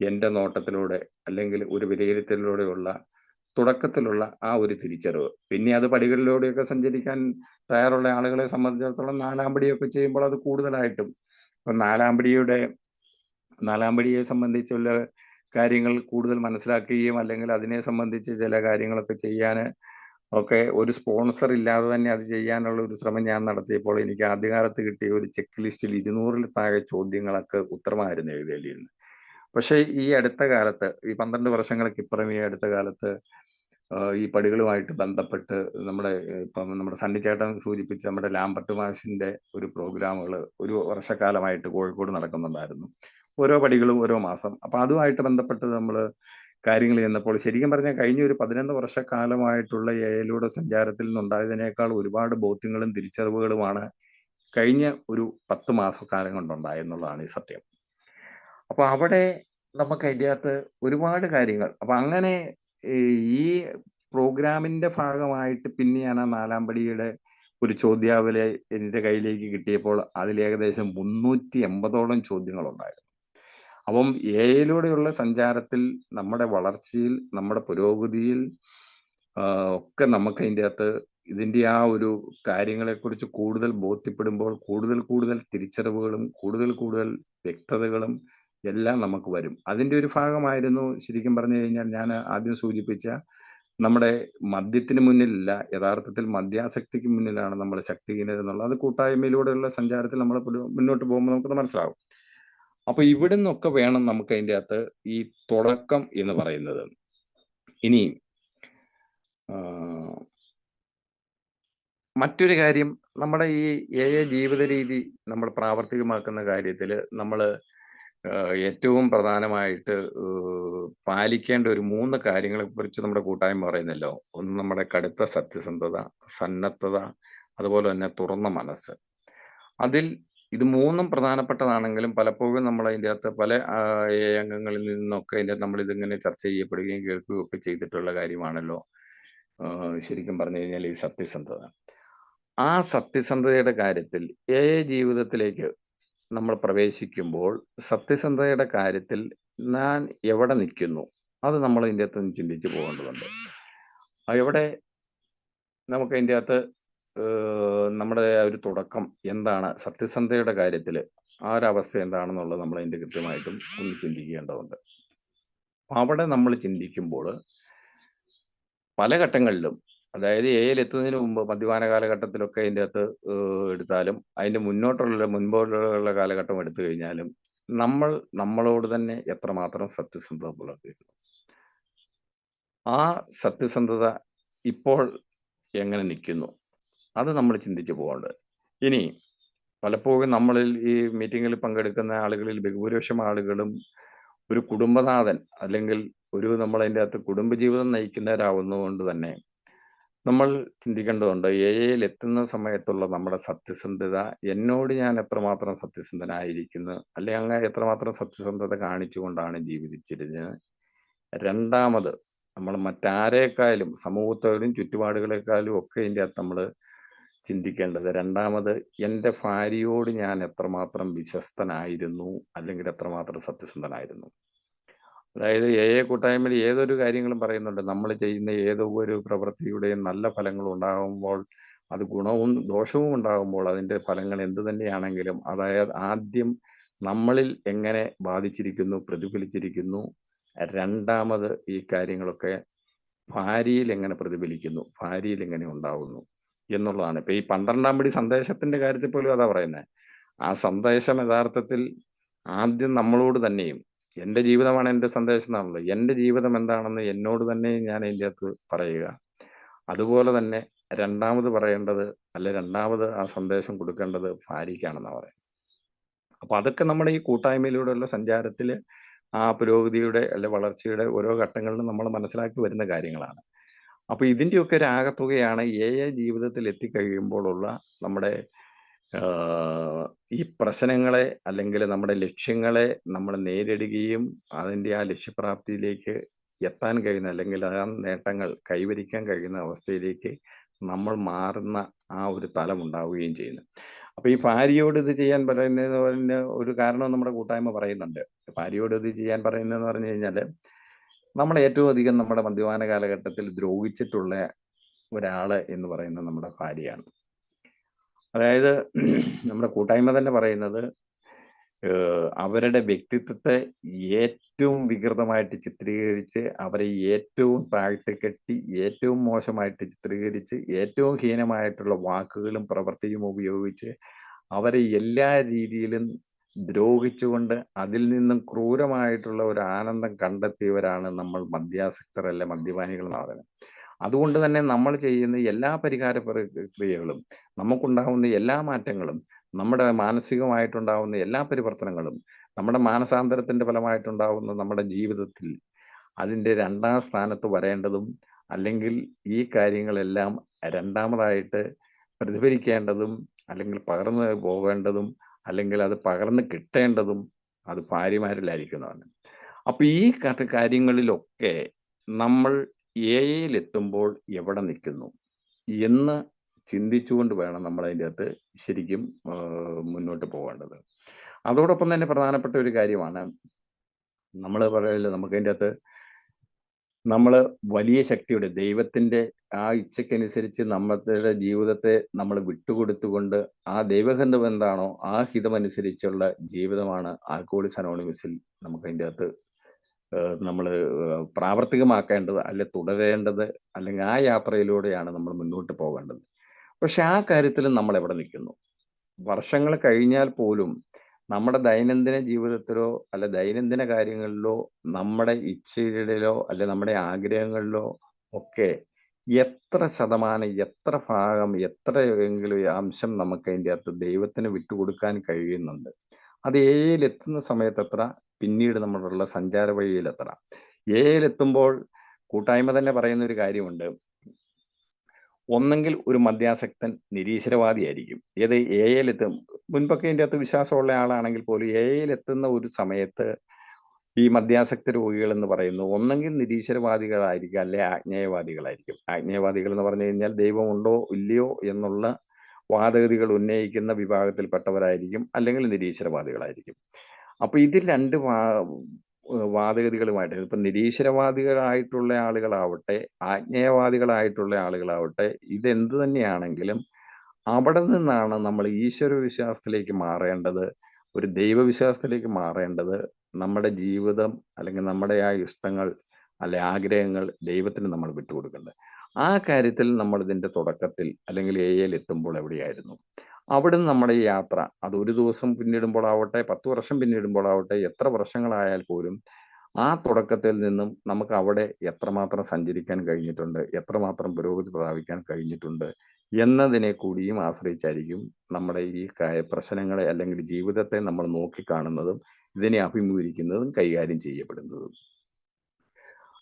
എൻ്റെ നോട്ടത്തിലൂടെ അല്ലെങ്കിൽ ഒരു വിലയിരുത്തലിലൂടെയുള്ള തുടക്കത്തിലുള്ള ആ ഒരു തിരിച്ചറിവ്. പിന്നെ അത് പടികളിലൂടെയൊക്കെ സഞ്ചരിക്കാൻ തയ്യാറുള്ള ആളുകളെ സംബന്ധിച്ചിടത്തോളം നാലാം പടിയൊക്കെ ചെയ്യുമ്പോൾ അത് കൂടുതലായിട്ടും ഇപ്പം നാലാം പടിയെ സംബന്ധിച്ചുള്ള കാര്യങ്ങൾ കൂടുതൽ മനസ്സിലാക്കുകയും അല്ലെങ്കിൽ അതിനെ സംബന്ധിച്ച് ചില കാര്യങ്ങളൊക്കെ ചെയ്യാൻ ഒക്കെ ഒരു സ്പോൺസർ ഇല്ലാതെ തന്നെ അത് ചെയ്യാനുള്ള ഒരു ശ്രമം ഞാൻ നടത്തിയപ്പോൾ എനിക്ക് ആദ്യകാലത്ത് കിട്ടിയ ഒരു ചെക്ക് ലിസ്റ്റിൽ 200-ൽ താഴെ ചോദ്യങ്ങളൊക്കെ ഉത്തരമായിരുന്നു എഴുതേണ്ടിയിരുന്നത്. പക്ഷേ ഈ അടുത്ത കാലത്ത് ഈ 12 വർഷങ്ങൾക്ക് ഇപ്പുറം ഈ അടുത്ത കാലത്ത് ഈ പടികളുമായിട്ട് ബന്ധപ്പെട്ട് ഇപ്പം നമ്മുടെ സണ്ണിച്ചേട്ടൻ സൂചിപ്പിച്ച നമ്മുടെ ലാംബർട്ട് മാഷിന്റെ ഒരു പ്രോഗ്രാമുകൾ ഒരു വർഷക്കാലമായിട്ട് കോഴിക്കോട് നടക്കുന്നുണ്ടായിരുന്നു. ഓരോ പടികളും ഓരോ മാസം. അപ്പൊ അതുമായിട്ട് ബന്ധപ്പെട്ട് നമ്മൾ കാര്യങ്ങൾ ചെന്നപ്പോൾ ശരിക്കും പറഞ്ഞാൽ കഴിഞ്ഞ ഒരു 11 വർഷക്കാലമായിട്ടുള്ള എയിലൂടെ സഞ്ചാരത്തിൽ നിന്നുണ്ടായതിനേക്കാൾ ഒരുപാട് ബോധ്യങ്ങളും തിരിച്ചറിവുകളുമാണ് കഴിഞ്ഞ ഒരു 10 മാസക്കാലം കൊണ്ടുണ്ടായെന്നുള്ളതാണ് ഈ സത്യം. അപ്പൊ അവിടെ നമുക്ക് അതിൻ്റെ അകത്ത് ഒരുപാട് കാര്യങ്ങൾ അപ്പൊ അങ്ങനെ ഈ പ്രോഗ്രാമിന്റെ ഭാഗമായിട്ട് പിന്നെ ഞാൻ ആ നാലാം പടിയുടെ ഒരു ചോദ്യാവലി എൻ്റെ കയ്യിലേക്ക് കിട്ടിയപ്പോൾ അതിൽ ഏകദേശം 380ഓളം ചോദ്യങ്ങളുണ്ടായിരുന്നു. അപ്പം എയിലൂടെയുള്ള സഞ്ചാരത്തിൽ നമ്മുടെ വളർച്ചയിൽ നമ്മുടെ പുരോഗതിയിൽ ഒക്കെ നമുക്ക് അതിൻ്റെ അകത്ത് ഇതിൻ്റെ ആ ഒരു കാര്യങ്ങളെക്കുറിച്ച് കൂടുതൽ ബോധ്യപ്പെടുമ്പോൾ കൂടുതൽ തിരിച്ചറിവുകളും കൂടുതൽ വ്യക്തതകളും എല്ലാം നമുക്ക് വരും. അതിൻ്റെ ഒരു ഭാഗമായിരുന്നു ശരിക്കും പറഞ്ഞു കഴിഞ്ഞാൽ ഞാൻ ആദ്യം സൂചിപ്പിച്ച നമ്മുടെ മദ്യത്തിന് മുന്നിലല്ല, യഥാർത്ഥത്തിൽ മദ്യാസക്തിക്ക് മുന്നിലാണ് നമ്മൾ ശക്തിഹീനത എന്നുള്ളത്. അത് കൂട്ടായ്മയിലൂടെയുള്ള സഞ്ചാരത്തിൽ നമ്മൾ മുന്നോട്ട് പോകുമ്പോൾ നമുക്കത് മനസ്സിലാവും. അപ്പൊ ഇവിടെ നിന്നൊക്കെ വേണം നമുക്ക് അതിൻ്റെ അകത്ത് ഈ തുടക്കം എന്ന് പറയുന്നത്. ഇനി മറ്റൊരു കാര്യം, നമ്മുടെ ഈ ജീവിത രീതി നമ്മൾ പ്രാവർത്തികമാക്കുന്ന കാര്യത്തിൽ നമ്മൾ ഏറ്റവും പ്രധാനമായിട്ട് പാലിക്കേണ്ട ഒരു 3 കാര്യങ്ങളെ കുറിച്ച് നമ്മുടെ കൂട്ടായ്മ പറയുന്നല്ലോ. ഒന്ന് നമ്മുടെ കടുത്ത സത്യസന്ധത, സന്നദ്ധത, അതുപോലെ തന്നെ തുറന്ന മനസ്സ്. അതിൽ ഇത് 3ഉം പ്രധാനപ്പെട്ടതാണെങ്കിലും പലപ്പോഴും നമ്മൾ അതിൻ്റെ അകത്ത് പല അംഗങ്ങളിൽ നിന്നൊക്കെ നമ്മൾ ഇതിങ്ങനെ ചർച്ച ചെയ്യപ്പെടുകയും കേൾക്കുകയും ഒക്കെ ചെയ്തിട്ടുള്ള കാര്യമാണല്ലോ ശരിക്കും പറഞ്ഞു കഴിഞ്ഞാൽ ഈ സത്യസന്ധത. ആ സത്യസന്ധതയുടെ കാര്യത്തിൽ ജീവിതത്തിലേക്ക് നമ്മൾ പ്രവേശിക്കുമ്പോൾ സത്യസന്ധതയുടെ കാര്യത്തിൽ ഞാൻ എവിടെ നിൽക്കുന്നു അത് നമ്മൾ ഇതിൻ്റെ അകത്ത് ചിന്തിച്ചു പോകേണ്ടതുണ്ട്. എവിടെ നമുക്ക് അതിൻ്റെ അകത്ത് നമ്മുടെ ഒരു തുടക്കം എന്താണ്, സത്യസന്ധതയുടെ കാര്യത്തിൽ ആ ഒരു അവസ്ഥ എന്താണെന്നുള്ളത് നമ്മൾ അതിൻ്റെ കൃത്യമായിട്ടും ഒന്ന് ചിന്തിക്കേണ്ടതുണ്ട്. അവിടെ നമ്മൾ ചിന്തിക്കുമ്പോൾ പല ഘട്ടങ്ങളിലും, അതായത് എത്തുന്നതിന് മുമ്പ് മദ്യപാന കാലഘട്ടത്തിലൊക്കെ അതിൻ്റെ അകത്ത് എടുത്താലും അതിൻ്റെ മുൻപോട്ടുള്ള കാലഘട്ടം എടുത്തു കഴിഞ്ഞാലും നമ്മൾ നമ്മളോട് തന്നെ എത്രമാത്രം സത്യസന്ധത പുലർത്തിയിരുന്നു. ആ സത്യസന്ധത ഇപ്പോൾ എങ്ങനെ നിൽക്കുന്നു, അത് നമ്മൾ ചിന്തിച്ചു പോകേണ്ടത്. ഇനി പലപ്പോഴും നമ്മളിൽ ഈ മീറ്റിങ്ങിൽ പങ്കെടുക്കുന്ന ആളുകളിൽ ബഹുഭൂരിപക്ഷം ആളുകളും ഒരു കുടുംബനാഥൻ അല്ലെങ്കിൽ നമ്മളതിൻ്റെ അകത്ത് കുടുംബജീവിതം നയിക്കുന്നവരാവുന്നതുകൊണ്ട് തന്നെ നമ്മൾ ചിന്തിക്കേണ്ടതുണ്ട്, എയിൽ എത്തുന്ന സമയത്തുള്ള നമ്മുടെ സത്യസന്ധത, എന്നോട് ഞാൻ എത്രമാത്രം സത്യസന്ധനായിരിക്കുന്നു, അല്ലെങ്കിൽ അങ്ങനെ എത്രമാത്രം സത്യസന്ധത കാണിച്ചുകൊണ്ടാണ് ജീവിച്ചിരുന്നത്. രണ്ടാമത്, നമ്മൾ മറ്റാരേക്കാളും സമൂഹത്തോടും ചുറ്റുപാടുകളെക്കാളും ഒക്കെ ഇതിൻ്റെ അകത്ത് നമ്മൾ ചിന്തിക്കേണ്ടത്, രണ്ടാമത് എൻ്റെ ഭാര്യയോട് ഞാൻ എത്രമാത്രം വിശ്വസ്തനായിരുന്നു, അല്ലെങ്കിൽ എത്രമാത്രം സത്യസന്ധനായിരുന്നു. അതായത് കൂട്ടായ്മയിൽ ഏതൊരു കാര്യങ്ങളും പറയുന്നുണ്ട്, നമ്മൾ ചെയ്യുന്ന ഏതോ ഒരു പ്രവൃത്തിയുടെയും നല്ല ഫലങ്ങൾ ഉണ്ടാകുമ്പോൾ, അത് ഗുണവും ദോഷവും ഉണ്ടാകുമ്പോൾ അതിൻ്റെ ഫലങ്ങൾ എന്ത് തന്നെയാണെങ്കിലും, അതായത് ആദ്യം നമ്മളിൽ എങ്ങനെ ബാധിച്ചിരിക്കുന്നു, പ്രതിഫലിച്ചിരിക്കുന്നു, രണ്ടാമത് ഈ കാര്യങ്ങളൊക്കെ ഭാര്യയിൽ എങ്ങനെ പ്രതിഫലിക്കുന്നു, ഭാര്യയിൽ എങ്ങനെ ഉണ്ടാവുന്നു എന്നുള്ളതാണ്. ഇപ്പൊ ഈ 12-ാം പടി സന്ദേശത്തിന്റെ കാര്യത്തിൽ പോലും അതാ പറയുന്നത്. ആ സന്ദേശം യഥാർത്ഥത്തിൽ ആദ്യം നമ്മളോട് തന്നെയും, എൻ്റെ ജീവിതമാണ് എൻ്റെ സന്ദേശം എന്നാണല്ലോ, എൻ്റെ ജീവിതം എന്താണെന്ന് എന്നോട് തന്നെ ഞാൻ ഇതിൻ്റെ അകത്ത് പറയുക. അതുപോലെ തന്നെ രണ്ടാമത് പറയേണ്ടത്, രണ്ടാമത് ആ സന്ദേശം കൊടുക്കേണ്ടത് ഭാര്യയ്ക്കാണെന്നാണ് പറയുന്നത്. അപ്പൊ അതൊക്കെ നമ്മുടെ ഈ കൂട്ടായ്മയിലൂടെയുള്ള സഞ്ചാരത്തിൽ ആ പുരോഗതിയുടെ വളർച്ചയുടെ ഓരോ ഘട്ടങ്ങളിലും നമ്മൾ മനസ്സിലാക്കി വരുന്ന കാര്യങ്ങളാണ്. അപ്പൊ ഇതിൻ്റെയൊക്കെ ഒരു ആകത്തുകയാണ് ജീവിതത്തിൽ എത്തിക്കഴിയുമ്പോഴുള്ള നമ്മുടെ ഈ പ്രശ്നങ്ങളെ അല്ലെങ്കിൽ നമ്മുടെ ലക്ഷ്യങ്ങളെ നമ്മൾ നേരിടുകയും അതിൻ്റെ ആ ലക്ഷ്യപ്രാപ്തിയിലേക്ക് എത്താൻ കഴിയുന്ന, അല്ലെങ്കിൽ ആ നേട്ടങ്ങൾ കൈവരിക്കാൻ കഴിയുന്ന അവസ്ഥയിലേക്ക് നമ്മൾ മാറുന്ന ആ ഒരു തലം ഉണ്ടാവുകയും ചെയ്യുന്നു. അപ്പൊ ഈ ഭാര്യയോട് ഇത് ചെയ്യാൻ പറയുന്നതിന് ഒരു കാരണം നമ്മുടെ കൂട്ടായ്മ പറയുന്നുണ്ട്. ഭാര്യയോട് ഇത് ചെയ്യാൻ പറയുന്നതെന്ന് പറഞ്ഞു കഴിഞ്ഞാൽ, നമ്മൾ ഏറ്റവും അധികം നമ്മുടെ മദ്യപാന കാലഘട്ടത്തിൽ ദ്രോഹിച്ചിട്ടുള്ള ഒരാള് എന്ന് പറയുന്നത് നമ്മുടെ ഭാര്യയാണ്. അതായത് നമ്മുടെ കൂട്ടായ്മ തന്നെ പറയുന്നത്, അവരുടെ വ്യക്തിത്വത്തെ ഏറ്റവും വികൃതമായിട്ട് ചിത്രീകരിച്ച്, അവരെ ഏറ്റവും താഴ്ത്തിക്കെട്ടി, ഏറ്റവും മോശമായിട്ട് ചിത്രീകരിച്ച്, ഏറ്റവും ഹീനമായിട്ടുള്ള വാക്കുകളും പ്രവൃത്തിയും ഉപയോഗിച്ച് അവരെ എല്ലാ രീതിയിലും ദ്രോഹിച്ചുകൊണ്ട് അതിൽ നിന്നും ക്രൂരമായിട്ടുള്ള ഒരു ആനന്ദം കണ്ടെത്തിയവരാണ് നമ്മൾ മദ്യാസക്തർ, അല്ലെ മദ്യപാനികൾ എന്ന് പറയുന്നത്. അതുകൊണ്ട് തന്നെ നമ്മൾ ചെയ്യുന്ന എല്ലാ പരിഹാര പ്രക്രിയകളും, നമുക്കുണ്ടാകുന്ന എല്ലാ മാറ്റങ്ങളും, നമ്മുടെ മാനസികമായിട്ടുണ്ടാകുന്ന എല്ലാ പരിവർത്തനങ്ങളും, നമ്മുടെ മാനസാന്തരത്തിന്റെ ഫലമായിട്ടുണ്ടാകുന്ന നമ്മുടെ ജീവിതത്തിൽ അതിൻ്റെ 2-ാം സ്ഥാനത്ത് വരേണ്ടതും, അല്ലെങ്കിൽ ഈ കാര്യങ്ങളെല്ലാം രണ്ടാമതായിട്ട് പ്രതിഫലിക്കേണ്ടതും, അല്ലെങ്കിൽ പകർന്നു പോകേണ്ടതും, അല്ലെങ്കിൽ അത് പകർന്നു കിട്ടേണ്ടതും അത് ഭാര്യമാരിലായിരിക്കുന്നതാണ്. അപ്പൊ ഈ കാര്യങ്ങളിലൊക്കെ നമ്മൾ എത്തുമ്പോൾ എവിടെ നിൽക്കുന്നു എന്ന് ചിന്തിച്ചുകൊണ്ട് വേണം നമ്മൾ അതിൻ്റെ അകത്ത് ശരിക്കും മുന്നോട്ട് പോകേണ്ടത്. അതോടൊപ്പം തന്നെ പ്രധാനപ്പെട്ട ഒരു കാര്യമാണ്, നമ്മൾ പറയല്ലോ, നമുക്ക് അതിൻ്റെ അകത്ത് നമ്മൾ വലിയ ശക്തിയുടെ ദൈവത്തിന്റെ ആ ഇച്ഛയ്ക്കനുസരിച്ച് നമ്മുടെ ജീവിതത്തെ നമ്മൾ വിട്ടുകൊടുത്തുകൊണ്ട് ആ ദൈവഹിതം എന്താണോ ആ ഹിതമനുസരിച്ചുള്ള ജീവിതമാണ് ആൽക്കഹോളിക്സ് അനോണിമസിൽ നമുക്ക് അതിൻ്റെ അകത്ത് നമ്മൾ പ്രാവർത്തികമാക്കേണ്ടത്, അല്ലെ തുടരേണ്ടത്, അല്ലെങ്കിൽ ആ യാത്രയിലൂടെയാണ് നമ്മൾ മുന്നോട്ട് പോകേണ്ടത്. പക്ഷെ ആ കാര്യത്തിൽ നമ്മൾ എവിടെ നിൽക്കുന്നു? വർഷങ്ങൾ കഴിഞ്ഞാൽ പോലും നമ്മുടെ ദൈനംദിന ജീവിതത്തിലോ അല്ലെ ദൈനംദിന കാര്യങ്ങളിലോ നമ്മുടെ ഇച്ഛയിലോ അല്ലെ നമ്മുടെ ആഗ്രഹങ്ങളിലോ ഒക്കെ എത്ര ശതമാനം, എത്ര ഭാഗം, എത്രയെങ്കിലും അംശം നമുക്ക് അതിൻ്റെ അകത്ത് ദൈവത്തിന് വിട്ടുകൊടുക്കാൻ കഴിയുന്നുണ്ട്? അത് എത്തുന്ന സമയത്ത് എത്ര, പിന്നീട് നമ്മളുള്ള സഞ്ചാര വഴിയിൽ എത്ര? എത്തുമ്പോൾ കൂട്ടായ്മ തന്നെ പറയുന്ന ഒരു കാര്യമുണ്ട്, ഒന്നെങ്കിൽ ഒരു മദ്യാസക്തൻ നിരീശ്വരവാദിയായിരിക്കും. എത്തും മുൻപൊക്കെ ഇതിൻ്റെ അകത്ത് വിശ്വാസമുള്ള ആളാണെങ്കിൽ പോലും എത്തുന്ന ഒരു സമയത്ത് ഈ മദ്യാസക്ത രോഗികൾ എന്ന് പറയുന്നത് ഒന്നെങ്കിൽ നിരീശ്വരവാദികളായിരിക്കും, അല്ലെ ആജ്ഞേയവാദികളായിരിക്കും. ആജ്ഞേയവാദികൾ എന്ന് പറഞ്ഞു കഴിഞ്ഞാൽ ദൈവമുണ്ടോ ഇല്ലയോ എന്നുള്ള വാദഗതികൾ ഉന്നയിക്കുന്ന വിഭാഗത്തിൽപ്പെട്ടവരായിരിക്കും, അല്ലെങ്കിൽ നിരീശ്വരവാദികളായിരിക്കും. അപ്പൊ ഇതിൽ രണ്ട് വാദഗതികളുമായിട്ട്, ഇപ്പൊ നിരീശ്വരവാദികളായിട്ടുള്ള ആളുകളാവട്ടെ ആജ്ഞേയവാദികളായിട്ടുള്ള ആളുകളാവട്ടെ, ഇതെന്ത് തന്നെയാണെങ്കിലും അവിടെ നിന്നാണ് നമ്മൾ ഈശ്വര വിശ്വാസത്തിലേക്ക് മാറേണ്ടത്, ഒരു ദൈവവിശ്വാസത്തിലേക്ക് മാറേണ്ടത്. നമ്മുടെ ജീവിതം അല്ലെങ്കിൽ നമ്മുടെ ആ ഇഷ്ടങ്ങൾ അല്ലെ ആഗ്രഹങ്ങൾ ദൈവത്തിന് നമ്മൾ വിട്ടുകൊടുക്കേണ്ടത്. ആ കാര്യത്തിൽ നമ്മൾ ഇതിന്റെ തുടക്കത്തിൽ അല്ലെങ്കിൽ എത്തുമ്പോൾ എവിടെയായിരുന്നു? അവിടുന്ന് നമ്മുടെ ഈ യാത്ര, അത് ഒരു ദിവസം പിന്നിടുമ്പോൾ ആവട്ടെ, 10 വർഷം പിന്നിടുമ്പോൾ ആവട്ടെ, എത്ര വർഷങ്ങളായാൽ പോലും ആ തുടക്കത്തിൽ നിന്നും നമുക്ക് അവിടെ എത്രമാത്രം സഞ്ചരിക്കാൻ കഴിഞ്ഞിട്ടുണ്ട്, എത്രമാത്രം പുരോഗതി പ്രാപിക്കാൻ കഴിഞ്ഞിട്ടുണ്ട് എന്നതിനെ കൂടിയും ആശ്രയിച്ചായിരിക്കും നമ്മുടെ ഈ പ്രശ്നങ്ങളെ അല്ലെങ്കിൽ ജീവിതത്തെ നമ്മൾ നോക്കിക്കാണുന്നതും ഇതിനെ അഭിമുഖീകരിക്കുന്നതും കൈകാര്യം ചെയ്യപ്പെടുന്നതും.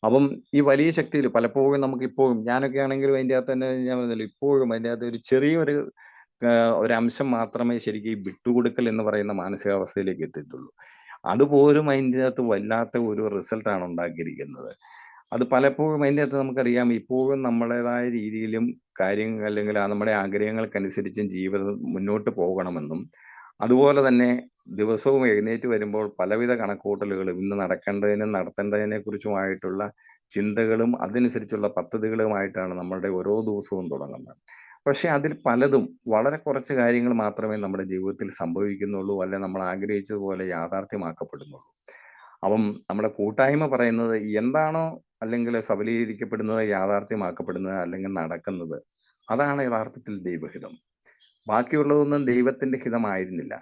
അപ്പം ഈ വലിയ ശക്തിയിൽ പലപ്പോഴും നമുക്കിപ്പോഴും, ഞാനൊക്കെ ആണെങ്കിലും അതിൻ്റെ അകത്ത് തന്നെ ഞാൻ പറഞ്ഞല്ലോ, ഇപ്പോഴും അതിൻ്റെ അകത്ത് ഒരു ചെറിയൊരു ഒരംശം മാത്രമേ ശരിക്കും ഈ വിട്ടുകൊടുക്കൽ എന്ന് പറയുന്ന മാനസികാവസ്ഥയിലേക്ക് എത്തിയിട്ടുള്ളൂ. അതുപോലും അതിൻ്റെ അകത്ത് വല്ലാത്ത ഒരു റിസൾട്ടാണ് ഉണ്ടാക്കിയിരിക്കുന്നത്. അത് പലപ്പോഴും അതിൻ്റെ അകത്ത് നമുക്കറിയാം, ഇപ്പോഴും നമ്മുടേതായ രീതിയിലും കാര്യങ്ങൾ അല്ലെങ്കിൽ നമ്മുടെ ആഗ്രഹങ്ങൾക്കനുസരിച്ചും ജീവിതം മുന്നോട്ട് പോകണമെന്നും, അതുപോലെ തന്നെ ദിവസവും എഴുന്നേറ്റ് വരുമ്പോൾ പലവിധ കണക്കുകൂട്ടലുകളും ഇന്ന് നടക്കേണ്ടതിനും നടത്തേണ്ടതിനെ കുറിച്ചുമായിട്ടുള്ള ചിന്തകളും അതനുസരിച്ചുള്ള പദ്ധതികളുമായിട്ടാണ് നമ്മളുടെ ഓരോ ദിവസവും തുടങ്ങുന്നത്. പക്ഷെ അതിൽ പലതും വളരെ കുറച്ച് കാര്യങ്ങൾ മാത്രമേ നമ്മുടെ ജീവിതത്തിൽ സംഭവിക്കുന്നുള്ളൂ, അല്ലെ നമ്മൾ ആഗ്രഹിച്ചതുപോലെ യാഥാർത്ഥ്യമാക്കപ്പെടുന്നുള്ളൂ. അപ്പം നമ്മുടെ കൂട്ടായ്മ പറയുന്നത് എന്താണോ അല്ലെങ്കിൽ സബലീകരിക്കപ്പെടുന്നത്, യാഥാർത്ഥ്യമാക്കപ്പെടുന്നത് അല്ലെങ്കിൽ നടക്കുന്നത്, അതാണ് യഥാർത്ഥത്തിൽ ദൈവഹിതം. ബാക്കിയുള്ളതൊന്നും ദൈവത്തിന്റെ ഹിതമായിരുന്നില്ല.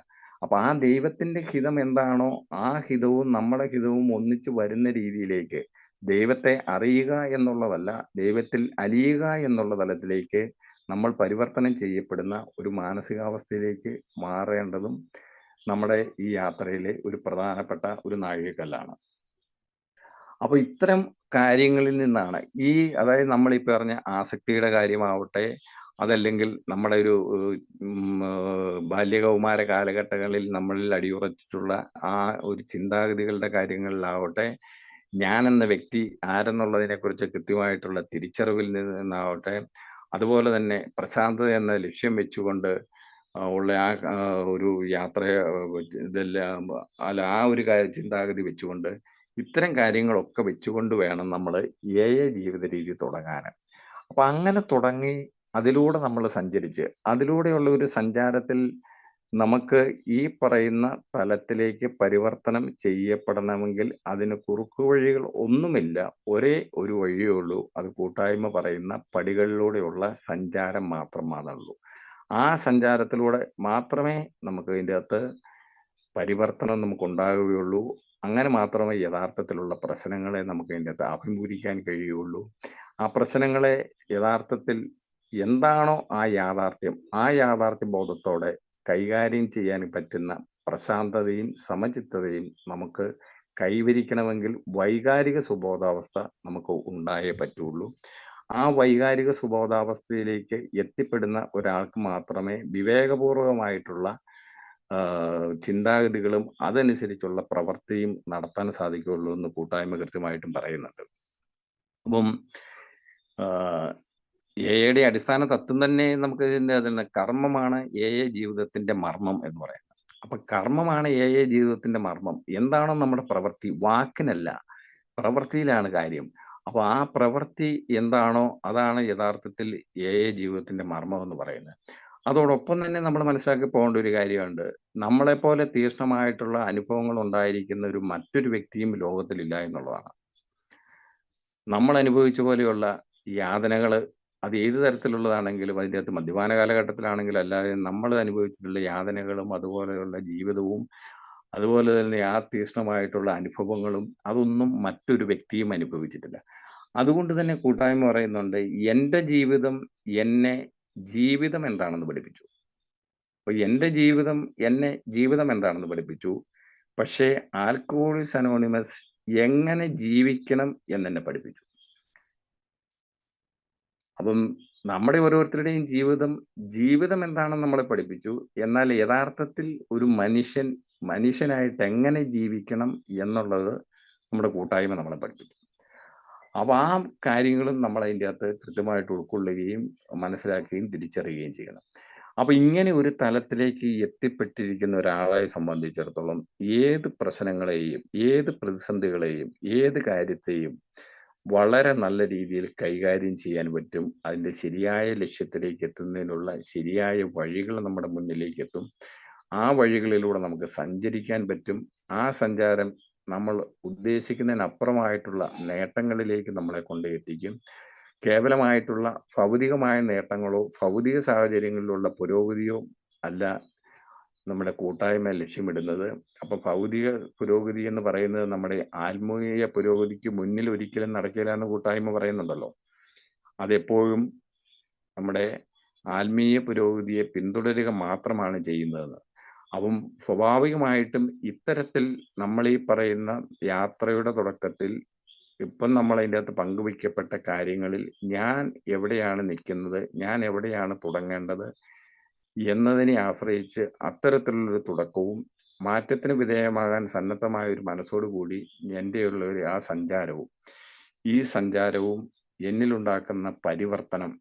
അപ്പൊ ആ ദൈവത്തിന്റെ ഹിതം എന്താണോ ആ ഹിതവും നമ്മുടെ ഹിതവും ഒന്നിച്ചു വരുന്ന രീതിയിലേക്ക് ദൈവത്തെ അറിയുക എന്നുള്ളതല്ല, ദൈവത്തിൽ അലിയുക എന്നുള്ള തലത്തിലേക്ക് നമ്മൾ പരിവർത്തനം ചെയ്യപ്പെടുന്ന ഒരു മാനസികാവസ്ഥയിലേക്ക് മാറേണ്ടതും നമ്മുടെ ഈ യാത്രയിലെ ഒരു പ്രധാനപ്പെട്ട ഒരു നാഴികക്കല്ലാണ്. അപ്പൊ ഇത്തരം കാര്യങ്ങളിൽ നിന്നാണ് അതായത് നമ്മൾ ഈ പറഞ്ഞ ആസക്തിയുടെ കാര്യമാവട്ടെ, അതല്ലെങ്കിൽ നമ്മുടെ ഒരു ബാല്യകൗമാര കാലഘട്ടങ്ങളിൽ നമ്മളിൽ അടിയുറച്ചിട്ടുള്ള ആ ഒരു ചിന്താഗതികളുടെ കാര്യങ്ങളിലാവട്ടെ, ഞാൻ എന്ന വ്യക്തി ആരെന്നുള്ളതിനെ കുറിച്ച് കൃത്യമായിട്ടുള്ള തിരിച്ചറിവിൽ നിന്നാവട്ടെ, അതുപോലെ തന്നെ പ്രശാന്തത എന്ന ലക്ഷ്യം വെച്ചുകൊണ്ട് ഉള്ള ആ ഒരു യാത്ര ഇതെല്ലാം അല്ല ആ ഒരു ചിന്താഗതി വെച്ചുകൊണ്ട് ഇത്തരം കാര്യങ്ങളൊക്കെ വെച്ചുകൊണ്ട് വേണം നമ്മൾ ജീവിത രീതി തുടങ്ങാൻ. അപ്പൊ അങ്ങനെ തുടങ്ങി അതിലൂടെ നമ്മൾ സഞ്ചരിച്ച് അതിലൂടെയുള്ള ഒരു സഞ്ചാരത്തിൽ നമുക്ക് ഈ പറയുന്ന തലത്തിലേക്ക് പരിവർത്തനം ചെയ്യപ്പെടണമെങ്കിൽ അതിന് കുറുക്കുവഴികൾ ഒന്നുമില്ല. ഒരേ ഒരു വഴിയേ ഉള്ളൂ. അത് കൂട്ടായ്മ പറയുന്ന പടികളിലൂടെയുള്ള സഞ്ചാരം മാത്രമാണുള്ളൂ. ആ സഞ്ചാരത്തിലൂടെ മാത്രമേ നമുക്ക് ഇതിൻ്റെ അകത്ത് പരിവർത്തനം നമുക്ക് ഉണ്ടാകുകയുള്ളൂ. അങ്ങനെ മാത്രമേ യഥാർത്ഥത്തിലുള്ള പ്രശ്നങ്ങളെ നമുക്ക് ഇതിൻ്റെ അകത്ത് അഭിമുഖീകരിക്കാൻ കഴിയുകയുള്ളൂ. ആ പ്രശ്നങ്ങളെ യഥാർത്ഥത്തിൽ എന്താണോ ആ യാഥാർത്ഥ്യ ബോധത്തോടെ കൈകാര്യം ചെയ്യാൻ പറ്റുന്ന പ്രശാന്തതയും സമചിത്തതയും നമുക്ക് കൈവരിക്കണമെങ്കിൽ വൈകാരിക സുബോധാവസ്ഥ നമുക്ക് ഉണ്ടായേ പറ്റുള്ളൂ. ആ വൈകാരിക സുബോധാവസ്ഥയിലേക്ക് എത്തിപ്പെടുന്ന ഒരാൾക്ക് മാത്രമേ വിവേകപൂർവമായിട്ടുള്ള ചിന്താഗതികളും അതനുസരിച്ചുള്ള പ്രവൃത്തിയും നടത്താൻ സാധിക്കുകയുള്ളൂ എന്ന് കൂട്ടായ്മ കൃത്യമായിട്ടും പറയുന്നുണ്ട്. അപ്പം എയുടെ അടിസ്ഥാന തത്വം തന്നെ നമുക്ക് ഇതിന്റെ കർമ്മമാണ് ജീവിതത്തിന്റെ മർമ്മം എന്ന് പറയുന്നത്. അപ്പൊ കർമ്മമാണ് ജീവിതത്തിന്റെ മർമ്മം. എന്താണോ നമ്മുടെ പ്രവൃത്തി, വാക്കിനല്ല പ്രവൃത്തിയിലാണ് കാര്യം. അപ്പൊ ആ പ്രവൃത്തി എന്താണോ അതാണ് യഥാർത്ഥത്തിൽ ജീവിതത്തിന്റെ മർമ്മം എന്ന് പറയുന്നത്. അതോടൊപ്പം തന്നെ നമ്മൾ മനസ്സിലാക്കി പോകേണ്ട ഒരു കാര്യമുണ്ട്. നമ്മളെപ്പോലെ തീക്ഷ്ണമായിട്ടുള്ള അനുഭവങ്ങൾ ഉണ്ടായിരിക്കുന്ന മറ്റൊരു വ്യക്തിയും ലോകത്തിലില്ല എന്നുള്ളതാണ്. നമ്മൾ അനുഭവിച്ച പോലെയുള്ള യാതനകൾ അത് ഏത് തരത്തിലുള്ളതാണെങ്കിലും, അതിൻ്റെ അകത്ത് മദ്യപാന കാലഘട്ടത്തിലാണെങ്കിലും അല്ലാതെ നമ്മൾ അനുഭവിച്ചിട്ടുള്ള യാതനകളും അതുപോലെയുള്ള ജീവിതവും അതുപോലെ തന്നെ ആ തീക്ഷ്ണമായിട്ടുള്ള അനുഭവങ്ങളും അതൊന്നും മറ്റൊരു വ്യക്തിയും അനുഭവിച്ചിട്ടില്ല. അതുകൊണ്ട് തന്നെ കൂട്ടായ്മ പറയുന്നുണ്ട്, എൻ്റെ ജീവിതം എന്നെ ജീവിതം എന്താണെന്ന് പഠിപ്പിച്ചു. അപ്പൊ എൻ്റെ ജീവിതം എന്നെ ജീവിതം എന്താണെന്ന് പഠിപ്പിച്ചു. പക്ഷേ ആൽക്കഹോളിക്സ് അനോണിമസ് എങ്ങനെ ജീവിക്കണം എന്നെന്നെ പഠിപ്പിച്ചു. അപ്പം നമ്മുടെ ഓരോരുത്തരുടെയും ജീവിതം എന്താണെന്ന് നമ്മളെ പഠിപ്പിച്ചു. എന്നാൽ യഥാർത്ഥത്തിൽ ഒരു മനുഷ്യനായിട്ട് എങ്ങനെ ജീവിക്കണം എന്നുള്ളത് നമ്മുടെ കൂട്ടായ്മ നമ്മളെ പഠിപ്പിച്ചു. അപ്പൊ ആ കാര്യങ്ങളും നമ്മൾ അതിൻ്റെ അകത്ത് കൃത്യമായിട്ട് ഉൾക്കൊള്ളുകയും മനസ്സിലാക്കുകയും തിരിച്ചറിയുകയും ചെയ്യണം. അപ്പൊ ഇങ്ങനെ ഒരു തലത്തിലേക്ക് എത്തിപ്പെട്ടിരിക്കുന്ന ഒരാളെ സംബന്ധിച്ചിടത്തോളം ഏത് പ്രശ്നങ്ങളെയും, ഏത് പ്രതിസന്ധികളെയും, ഏത് കാര്യത്തെയും വളരെ നല്ല രീതിയിൽ കൈകാര്യം ചെയ്യാൻ പറ്റും. അതിൻ്റെ ശരിയായ ലക്ഷ്യത്തിലേക്ക് എത്തുന്നതിനുള്ള ശരിയായ വഴികൾ നമ്മുടെ മുന്നിലേക്ക് എത്തും. ആ വഴികളിലൂടെ നമുക്ക് സഞ്ചരിക്കാൻ പറ്റും. ആ സഞ്ചാരം നമ്മൾ ഉദ്ദേശിക്കുന്നതിനപ്പുറമായിട്ടുള്ള നേട്ടങ്ങളിലേക്ക് നമ്മളെ കൊണ്ട് എത്തിക്കും. കേവലമായിട്ടുള്ള ഭൗതികമായ നേട്ടങ്ങളോ ഭൗതിക സാഹചര്യങ്ങളിലുള്ള പുരോഗതിയോ അല്ല നമ്മുടെ കൂട്ടായ്മ ലക്ഷ്യമിടുന്നത്. അപ്പൊ ഭൗതിക പുരോഗതി എന്ന് പറയുന്നത് നമ്മുടെ ആത്മീയ പുരോഗതിക്ക് മുന്നിൽ ഒരിക്കലും നടക്കില്ല എന്ന് കൂട്ടായ്മ പറയുന്നുണ്ടല്ലോ. അതെപ്പോഴും നമ്മുടെ ആത്മീയ പുരോഗതിയെ പിന്തുടരുക മാത്രമാണ് ചെയ്യുന്നതെന്ന്. അപ്പം സ്വാഭാവികമായിട്ടും ഇത്തരത്തിൽ നമ്മൾ ഈ പറയുന്ന യാത്രയുടെ തുടക്കത്തിൽ ഇപ്പം നമ്മൾ അതിൻ്റെ അകത്ത് പങ്കുവയ്ക്കപ്പെട്ട കാര്യങ്ങളിൽ ഞാൻ എവിടെയാണ് നിൽക്കുന്നത്, ഞാൻ എവിടെയാണ് തുടങ്ങേണ്ടത് എന്നതിനെ ആശ്രയിച്ച് അത്തരത്തിലുള്ളൊരു തുടക്കവും മാറ്റത്തിന് വിധേയമാകാൻ സന്നദ്ധമായ ഒരു മനസ്സോടുകൂടി എൻ്റെ ഉള്ള ആ സഞ്ചാരവും, ഈ സഞ്ചാരവും എന്നിലുണ്ടാക്കുന്ന പരിവർത്തനം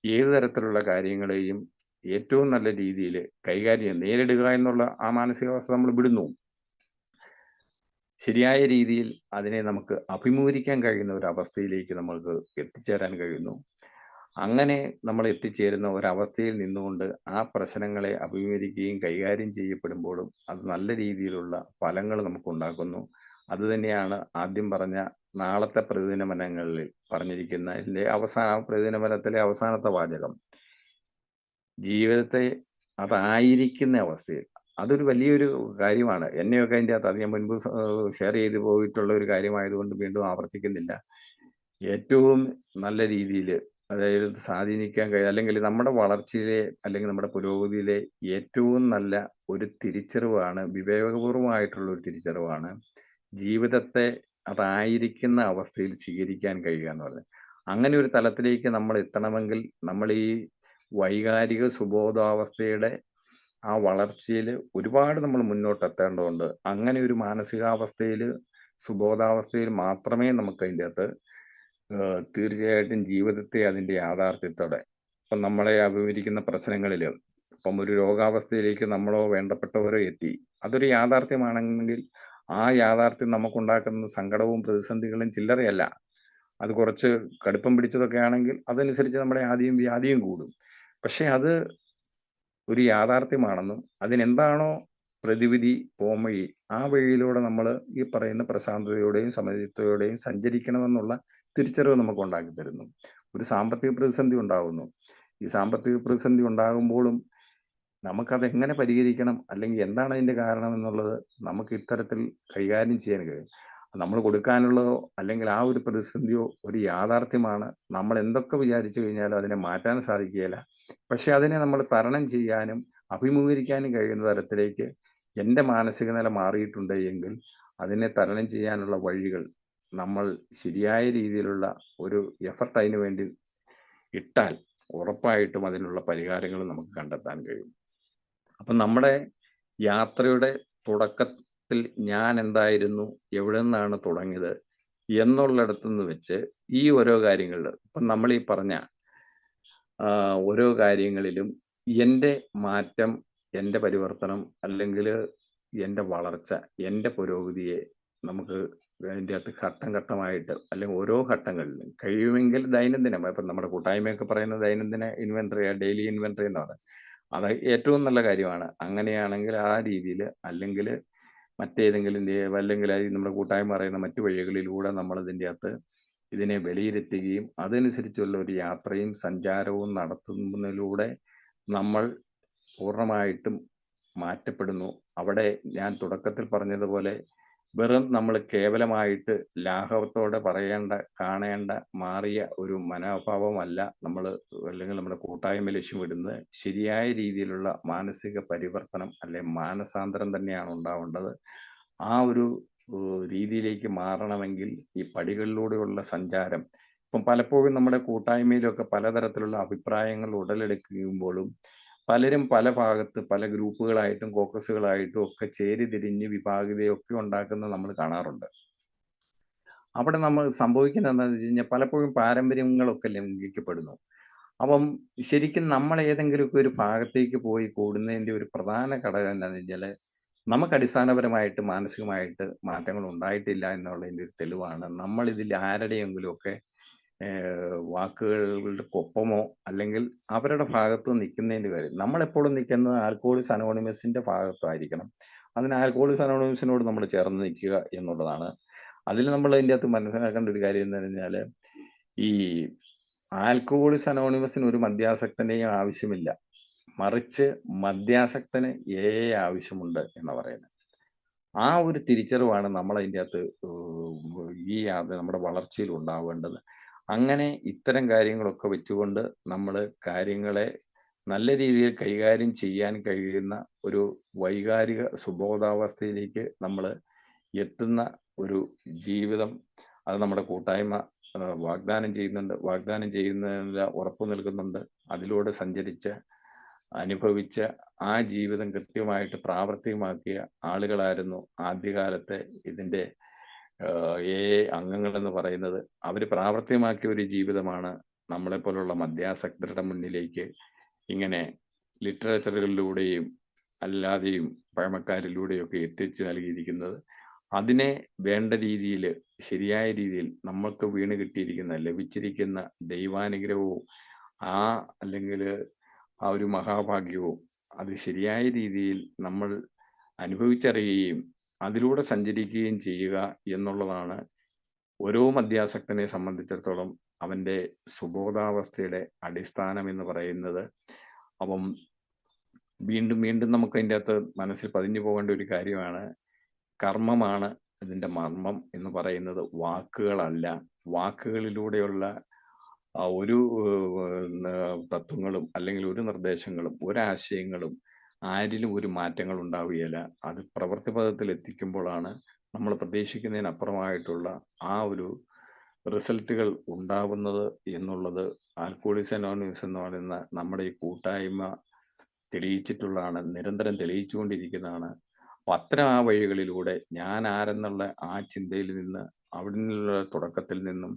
ഏത് തരത്തിലുള്ള കാര്യങ്ങളെയും ഏറ്റവും നല്ല രീതിയിൽ കൈകാര്യം നേരിടുക എന്നുള്ള ആ മാനസികാവസ്ഥ നമ്മൾ വിടുന്നു. ശരിയായ രീതിയിൽ അതിനെ നമുക്ക് അഭിമുഖീകരിക്കാൻ കഴിയുന്ന ഒരു അവസ്ഥയിലേക്ക് നമ്മൾക്ക് എത്തിച്ചേരാൻ കഴിയുന്നു. അങ്ങനെ നമ്മൾ എത്തിച്ചേരുന്ന ഒരവസ്ഥയിൽ നിന്നുകൊണ്ട് ആ പ്രശ്നങ്ങളെ അഭിമുഖീകരിക്കുകയും കൈകാര്യം ചെയ്യപ്പെടുമ്പോഴും അത് നല്ല രീതിയിലുള്ള ഫലങ്ങൾ നമുക്ക് ഉണ്ടാക്കുന്നു. അത് തന്നെയാണ് ആദ്യം പറഞ്ഞ നാളത്തെ പ്രതിദിനമനങ്ങളിൽ പറഞ്ഞിരിക്കുന്ന പ്രതിദിനമനത്തിലെ അവസാനത്തെ വാചകം. ജീവിതത്തെ അതായിരിക്കുന്ന അവസ്ഥയിൽ അതൊരു വലിയൊരു കാര്യമാണ്. എന്നെയൊക്കെ അതിൻ്റെ അകത്ത് അത് ഞാൻ മുൻപ് ഷെയർ ചെയ്തു പോയിട്ടുള്ള ഒരു കാര്യമായതുകൊണ്ട് വീണ്ടും ആവർത്തിക്കുന്നില്ല. ഏറ്റവും നല്ല രീതിയിൽ അതായത് സ്വാധീനിക്കാൻ കഴിയും, അല്ലെങ്കിൽ നമ്മുടെ വളർച്ചയിലെ അല്ലെങ്കിൽ നമ്മുടെ പുരോഗതിയിലെ ഏറ്റവും നല്ല ഒരു തിരിച്ചറിവാണ്, വിവേകപൂർവമായിട്ടുള്ള ഒരു തിരിച്ചറിവാണ് ജീവിതത്തെ അതായിരിക്കുന്ന അവസ്ഥയിൽ സ്വീകരിക്കാൻ കഴിയുക എന്ന് പറയുന്നത്. അങ്ങനെ ഒരു തലത്തിലേക്ക് നമ്മൾ എത്തണമെങ്കിൽ നമ്മൾ ഈ വൈകാരിക സുബോധാവസ്ഥയുടെ ആ വളർച്ചയിൽ ഒരുപാട് നമ്മൾ മുന്നോട്ടെത്തേണ്ടതുണ്ട്. അങ്ങനെ ഒരു മാനസികാവസ്ഥയിൽ സുബോധാവസ്ഥയിൽ മാത്രമേ നമുക്ക് അതിൻ്റെ അകത്ത് തീർച്ചയായിട്ടും ജീവിതത്തെ അതിൻ്റെ യാഥാർത്ഥ്യത്തോടെ ഇപ്പം നമ്മളെ അഭിമുഖീകരിക്കുന്ന പ്രശ്നങ്ങളിൽ ഇപ്പം ഒരു രോഗാവസ്ഥയിലേക്ക് നമ്മളോ വേണ്ടപ്പെട്ടവരോ എത്തി, അതൊരു യാഥാർത്ഥ്യമാണെങ്കിൽ ആ യാഥാർത്ഥ്യം നമുക്കുണ്ടാക്കുന്ന സങ്കടവും പ്രതിസന്ധികളും ചില്ലറയല്ല. അത് കുറച്ച് കടുപ്പം പിടിച്ചതൊക്കെ ആണെങ്കിൽ അതനുസരിച്ച് നമ്മുടെ ആദ്യം വ്യാധിയും കൂടും. പക്ഷെ അത് ഒരു യാഥാർത്ഥ്യമാണെന്നും അതിനെന്താണോ പ്രതിവിധി പോംവഴി, ആ വഴിയിലൂടെ നമ്മൾ ഈ പറയുന്ന പ്രശാന്തതയോടെയും സമചിത്തതയോടെയും സഞ്ചരിക്കണമെന്നുള്ള തിരിച്ചറിവ് നമുക്ക് ഉണ്ടാക്കി തരുന്നു. ഒരു സാമ്പത്തിക പ്രതിസന്ധി ഉണ്ടാകുന്നു. ഈ സാമ്പത്തിക പ്രതിസന്ധി ഉണ്ടാകുമ്പോഴും നമുക്കത് എങ്ങനെ പരിഹരിക്കണം, അല്ലെങ്കിൽ എന്താണ് അതിൻ്റെ കാരണം എന്നുള്ളത് നമുക്ക് ഇത്തരത്തിൽ കൈകാര്യം ചെയ്യാൻ കഴിയും. നമ്മൾ കൊടുക്കാനുള്ളതോ അല്ലെങ്കിൽ ആ ഒരു പ്രതിസന്ധിയോ ഒരു യാഥാർത്ഥ്യമാണ്. നമ്മൾ എന്തൊക്കെ വിചാരിച്ചു കഴിഞ്ഞാലും അതിനെ മാറ്റാൻ സാധിക്കുകയില്ല. പക്ഷെ അതിനെ നമ്മൾ തരണം ചെയ്യാനും അഭിമുഖീകരിക്കാനും കഴിയുന്ന തരത്തിലേക്ക് എൻ്റെ മാനസിക നില മാറിയിട്ടുണ്ട് എങ്കിൽ അതിനെ തരണം ചെയ്യാനുള്ള വഴികൾ നമ്മൾ ശരിയായ രീതിയിലുള്ള ഒരു എഫർട്ട് അതിനു വേണ്ടി ഇട്ടാൽ ഉറപ്പായിട്ടും അതിനുള്ള പരിഹാരങ്ങൾ നമുക്ക് കണ്ടെത്താൻ കഴിയും. അപ്പം നമ്മുടെ യാത്രയുടെ തുടക്കത്തിൽ ഞാൻ എന്തായിരുന്നു, എവിടെ നിന്നാണ് തുടങ്ങിയത് എന്നുള്ളിടത്തു നിന്ന് വെച്ച് ഈ ഓരോ കാര്യങ്ങളിൽ ഇപ്പം നമ്മൾ ഈ പറഞ്ഞ ഓരോ കാര്യങ്ങളിലും എൻ്റെ മാറ്റം, എൻ്റെ പരിവർത്തനം, അല്ലെങ്കിൽ എൻ്റെ വളർച്ച, എൻ്റെ പുരോഗതിയെ നമുക്ക് അതിൻ്റെ അകത്ത് ഘട്ടം ഘട്ടമായിട്ട് അല്ലെങ്കിൽ ഓരോ ഘട്ടങ്ങളിലും കഴിയുമെങ്കിൽ ദൈനംദിനം, ഇപ്പം നമ്മുടെ കൂട്ടായ്മയൊക്കെ പറയുന്ന ദൈനംദിന ഇൻവെന്ററി, ഡെയിലി ഇൻവെന്ററി എന്ന് പറയുന്നത് അത് ഏറ്റവും നല്ല കാര്യമാണ്. അങ്ങനെയാണെങ്കിൽ ആ രീതിയിൽ, അല്ലെങ്കിൽ മറ്റേതെങ്കിലും അല്ലെങ്കിൽ നമ്മുടെ കൂട്ടായ്മ പറയുന്ന മറ്റു വഴികളിലൂടെ നമ്മൾ ഇതിൻ്റെ അകത്ത് ഇതിനെ വിലയിരുത്തുകയും അതനുസരിച്ചുള്ള ഒരു യാത്രയും സഞ്ചാരവും നടത്തുന്നതിലൂടെ നമ്മൾ പൂർണ്ണമായിട്ടും മാറ്റപ്പെടുന്നു. അവിടെ ഞാൻ തുടക്കത്തിൽ പറഞ്ഞതുപോലെ വെറും നമ്മൾ കേവലമായിട്ട് ലാഘവത്തോടെ പറയേണ്ട, കാണേണ്ട മാറിയ ഒരു മനോഭാവമല്ല നമ്മൾ, അല്ലെങ്കിൽ നമ്മുടെ കൂട്ടായ്മ ലക്ഷ്യമിടുന്നത് ശരിയായ രീതിയിലുള്ള മാനസിക പരിവർത്തനം അല്ലെ മാനസാന്തരം തന്നെയാണ് ഉണ്ടാവേണ്ടത്. ആ ഒരു രീതിയിലേക്ക് മാറണമെങ്കിൽ ഈ പടികളിലൂടെയുള്ള സഞ്ചാരം, ഇപ്പം പലപ്പോഴും നമ്മുടെ കൂട്ടായ്മയിലൊക്കെ പലതരത്തിലുള്ള അഭിപ്രായങ്ങൾ ഉടലെടുക്കുമ്പോഴും പലരും പല ഭാഗത്ത് പല ഗ്രൂപ്പുകളായിട്ടും കോക്കസുകളായിട്ടും ഒക്കെ ചേരിതിരിഞ്ഞ് വിഭാഗീയതയൊക്കെ ഉണ്ടാക്കുന്നത് നമ്മൾ കാണാറുണ്ട്. അവിടെ നമ്മൾ സംഭവിക്കുന്നത് എന്താണെന്ന് വെച്ച് കഴിഞ്ഞാൽ പലപ്പോഴും പാരമ്പര്യങ്ങളൊക്കെ ലംഘിക്കപ്പെടുന്നു. അപ്പം ശരിക്കും നമ്മൾ ഏതെങ്കിലുമൊക്കെ ഒരു ഭാഗത്തേക്ക് പോയി കൂടുന്നതിൻ്റെ ഒരു പ്രധാന ഘടകം എന്താണെന്ന് വെച്ചാൽ നമുക്ക് അടിസ്ഥാനപരമായിട്ട് മാനസികമായിട്ട് മാറ്റങ്ങൾ ഉണ്ടായിട്ടില്ല എന്നുള്ളതിൻ്റെ ഒരു തെളിവാണ് നമ്മൾ ഇതിൽ ആരുടെയെങ്കിലുമൊക്കെ വാക്കുകൾക്കൊപ്പമോ അല്ലെങ്കിൽ അവരുടെ ഭാഗത്ത് നിൽക്കുന്നതിൻ്റെ കാര്യം. നമ്മളെപ്പോഴും നിൽക്കുന്നത് ആൽക്കഹോളിക്സ് അനോണിമസിന്റെ ഭാഗത്തായിരിക്കണം. അതിന് ആൽക്കഹോളിക്സ് അനോണിമസിനോട് നമ്മൾ ചേർന്ന് നിൽക്കുക എന്നുള്ളതാണ്. അതിൽ നമ്മൾ അതിൻ്റെ അകത്ത് മനസ്സിലാക്കേണ്ട ഒരു കാര്യം എന്ന് പറഞ്ഞാൽ ഈ ആൽക്കഹോളിക്സ് അനോണിമസിന് ഒരു മദ്യാസക്തനെയും ആവശ്യമില്ല. മറിച്ച് മദ്യാസക്തന് ആവശ്യമുണ്ട് എന്ന് പറയുന്നത്. ആ ഒരു തിരിച്ചറിവാണ് നമ്മളതിൻ്റെ അകത്ത് നമ്മുടെ വളർച്ചയിൽ ഉണ്ടാവേണ്ടത്. അങ്ങനെ ഇത്തരം കാര്യങ്ങളൊക്കെ വെച്ചുകൊണ്ട് നമ്മൾ കാര്യങ്ങളെ നല്ല രീതിയിൽ കൈകാര്യം ചെയ്യാൻ കഴിയുന്ന ഒരു വൈകാരിക സുബോധാവസ്ഥയിലേക്ക് നമ്മൾ എത്തുന്ന ഒരു ജീവിതം അത് നമ്മുടെ കൂട്ടായ്മ വാഗ്ദാനം ചെയ്യുന്നതിന് ഉറപ്പു നൽകുന്നുണ്ട്. അതിലൂടെ സഞ്ചരിച്ച് അനുഭവിച്ച ആ ജീവിതം കൃത്യമായിട്ട് പ്രാവർത്തികമാക്കിയ ആളുകളായിരുന്നു ആദ്യകാലത്തെ ഇതിൻ്റെ അംഗങ്ങളെന്ന് പറയുന്നത്. അവർ പ്രാവർത്തികമാക്കിയ ഒരു ജീവിതമാണ് നമ്മളെപ്പോലുള്ള മദ്യാസക്തരുടെ മുന്നിലേക്ക് ഇങ്ങനെ ലിറ്ററേച്ചറുകളിലൂടെയും അല്ലാതെയും പഴമക്കാരിലൂടെയൊക്കെ എത്തിച്ചു നൽകിയിരിക്കുന്നത്. അതിനെ വേണ്ട രീതിയിൽ ശരിയായ രീതിയിൽ നമ്മൾക്ക് വീണ് കിട്ടിയിരിക്കുന്ന ലഭിച്ചിരിക്കുന്ന ദൈവാനുഗ്രഹവും അല്ലെങ്കിൽ ആ ഒരു മഹാഭാഗ്യവും അത് ശരിയായ രീതിയിൽ നമ്മൾ അനുഭവിച്ചറിയുകയും അതിലൂടെ സഞ്ചരിക്കുകയും ചെയ്യുക എന്നുള്ളതാണ് ഓരോ മദ്യാസക്തനെ സംബന്ധിച്ചിടത്തോളം അവൻ്റെ സുബോധാവസ്ഥയുടെ അടിസ്ഥാനം എന്ന് പറയുന്നത്. അപ്പം വീണ്ടും വീണ്ടും നമുക്ക് അതിൻ്റെ അകത്ത് മനസ്സിൽ പതിഞ്ഞു പോകേണ്ട ഒരു കാര്യമാണ്, കർമ്മമാണ് ഇതിൻ്റെ മർമ്മം എന്ന് പറയുന്നത്, വാക്കുകളല്ല. വാക്കുകളിലൂടെയുള്ള ഒരു തത്വങ്ങളും അല്ലെങ്കിൽ ഒരു നിർദ്ദേശങ്ങളും ഒരാശയങ്ങളും ആരിലും ഒരു മാറ്റങ്ങൾ ഉണ്ടാവുകയില്ല. അത് പ്രവൃത്തിപഥത്തിൽ എത്തിക്കുമ്പോഴാണ് നമ്മൾ പ്രതീക്ഷിക്കുന്നതിനപ്പുറമായിട്ടുള്ള ആ ഒരു റിസൾട്ടുകൾ ഉണ്ടാവുന്നത് എന്നുള്ളത് ആൽക്കോളിക്സ് അനോണിമസ് എന്ന് പറയുന്ന നമ്മുടെ ഈ കൂട്ടായ്മ തെളിയിച്ചിട്ടുള്ളതാണ്, നിരന്തരം തെളിയിച്ചുകൊണ്ടിരിക്കുന്നതാണ്. അപ്പം അത്തരം ആ വഴികളിലൂടെ ഞാൻ ആരെന്നുള്ള ആ ചിന്തയിൽ നിന്ന് അവിടെ നിന്നുള്ള തുടക്കത്തിൽ നിന്നും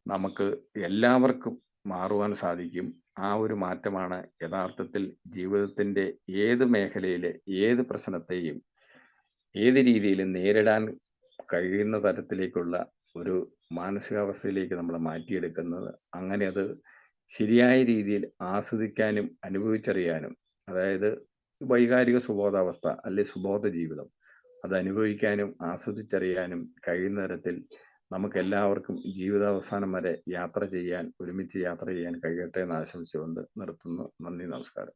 നമുക്ക് എല്ലാവർക്കും മാറുവാൻ സാധിക്കും. ആ ഒരു മാറ്റമാണ് യഥാർത്ഥത്തിൽ ജീവിതത്തിൻ്റെ ഏത് മേഖലയിലെ ഏത് പ്രശ്നത്തെയും ഏത് രീതിയിലും നേരിടാൻ കഴിയുന്ന തരത്തിലേക്കുള്ള ഒരു മാനസികാവസ്ഥയിലേക്ക് നമ്മൾ മാറ്റിയെടുക്കുന്നത്. അങ്ങനെ അത് ശരിയായ രീതിയിൽ ആസ്വദിക്കാനും അനുഭവിച്ചറിയാനും, അതായത് വൈകാരിക സുബോധാവസ്ഥ അല്ലെ സുബോധ ജീവിതം അത് അനുഭവിക്കാനും ആസ്വദിച്ചറിയാനും കഴിയുന്ന തരത്തിൽ നമുക്ക് എല്ലാവർക്കും ജീവിതാവസാനം വരെ ഒരുമിച്ച് യാത്ര ചെയ്യാൻ കഴിയട്ടെ എന്ന് ആശംസിച്ചുകൊണ്ട് നിർത്തുന്നു. നന്ദി, നമസ്കാരം.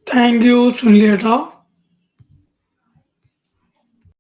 Thank you സുനിലേട്ടാ.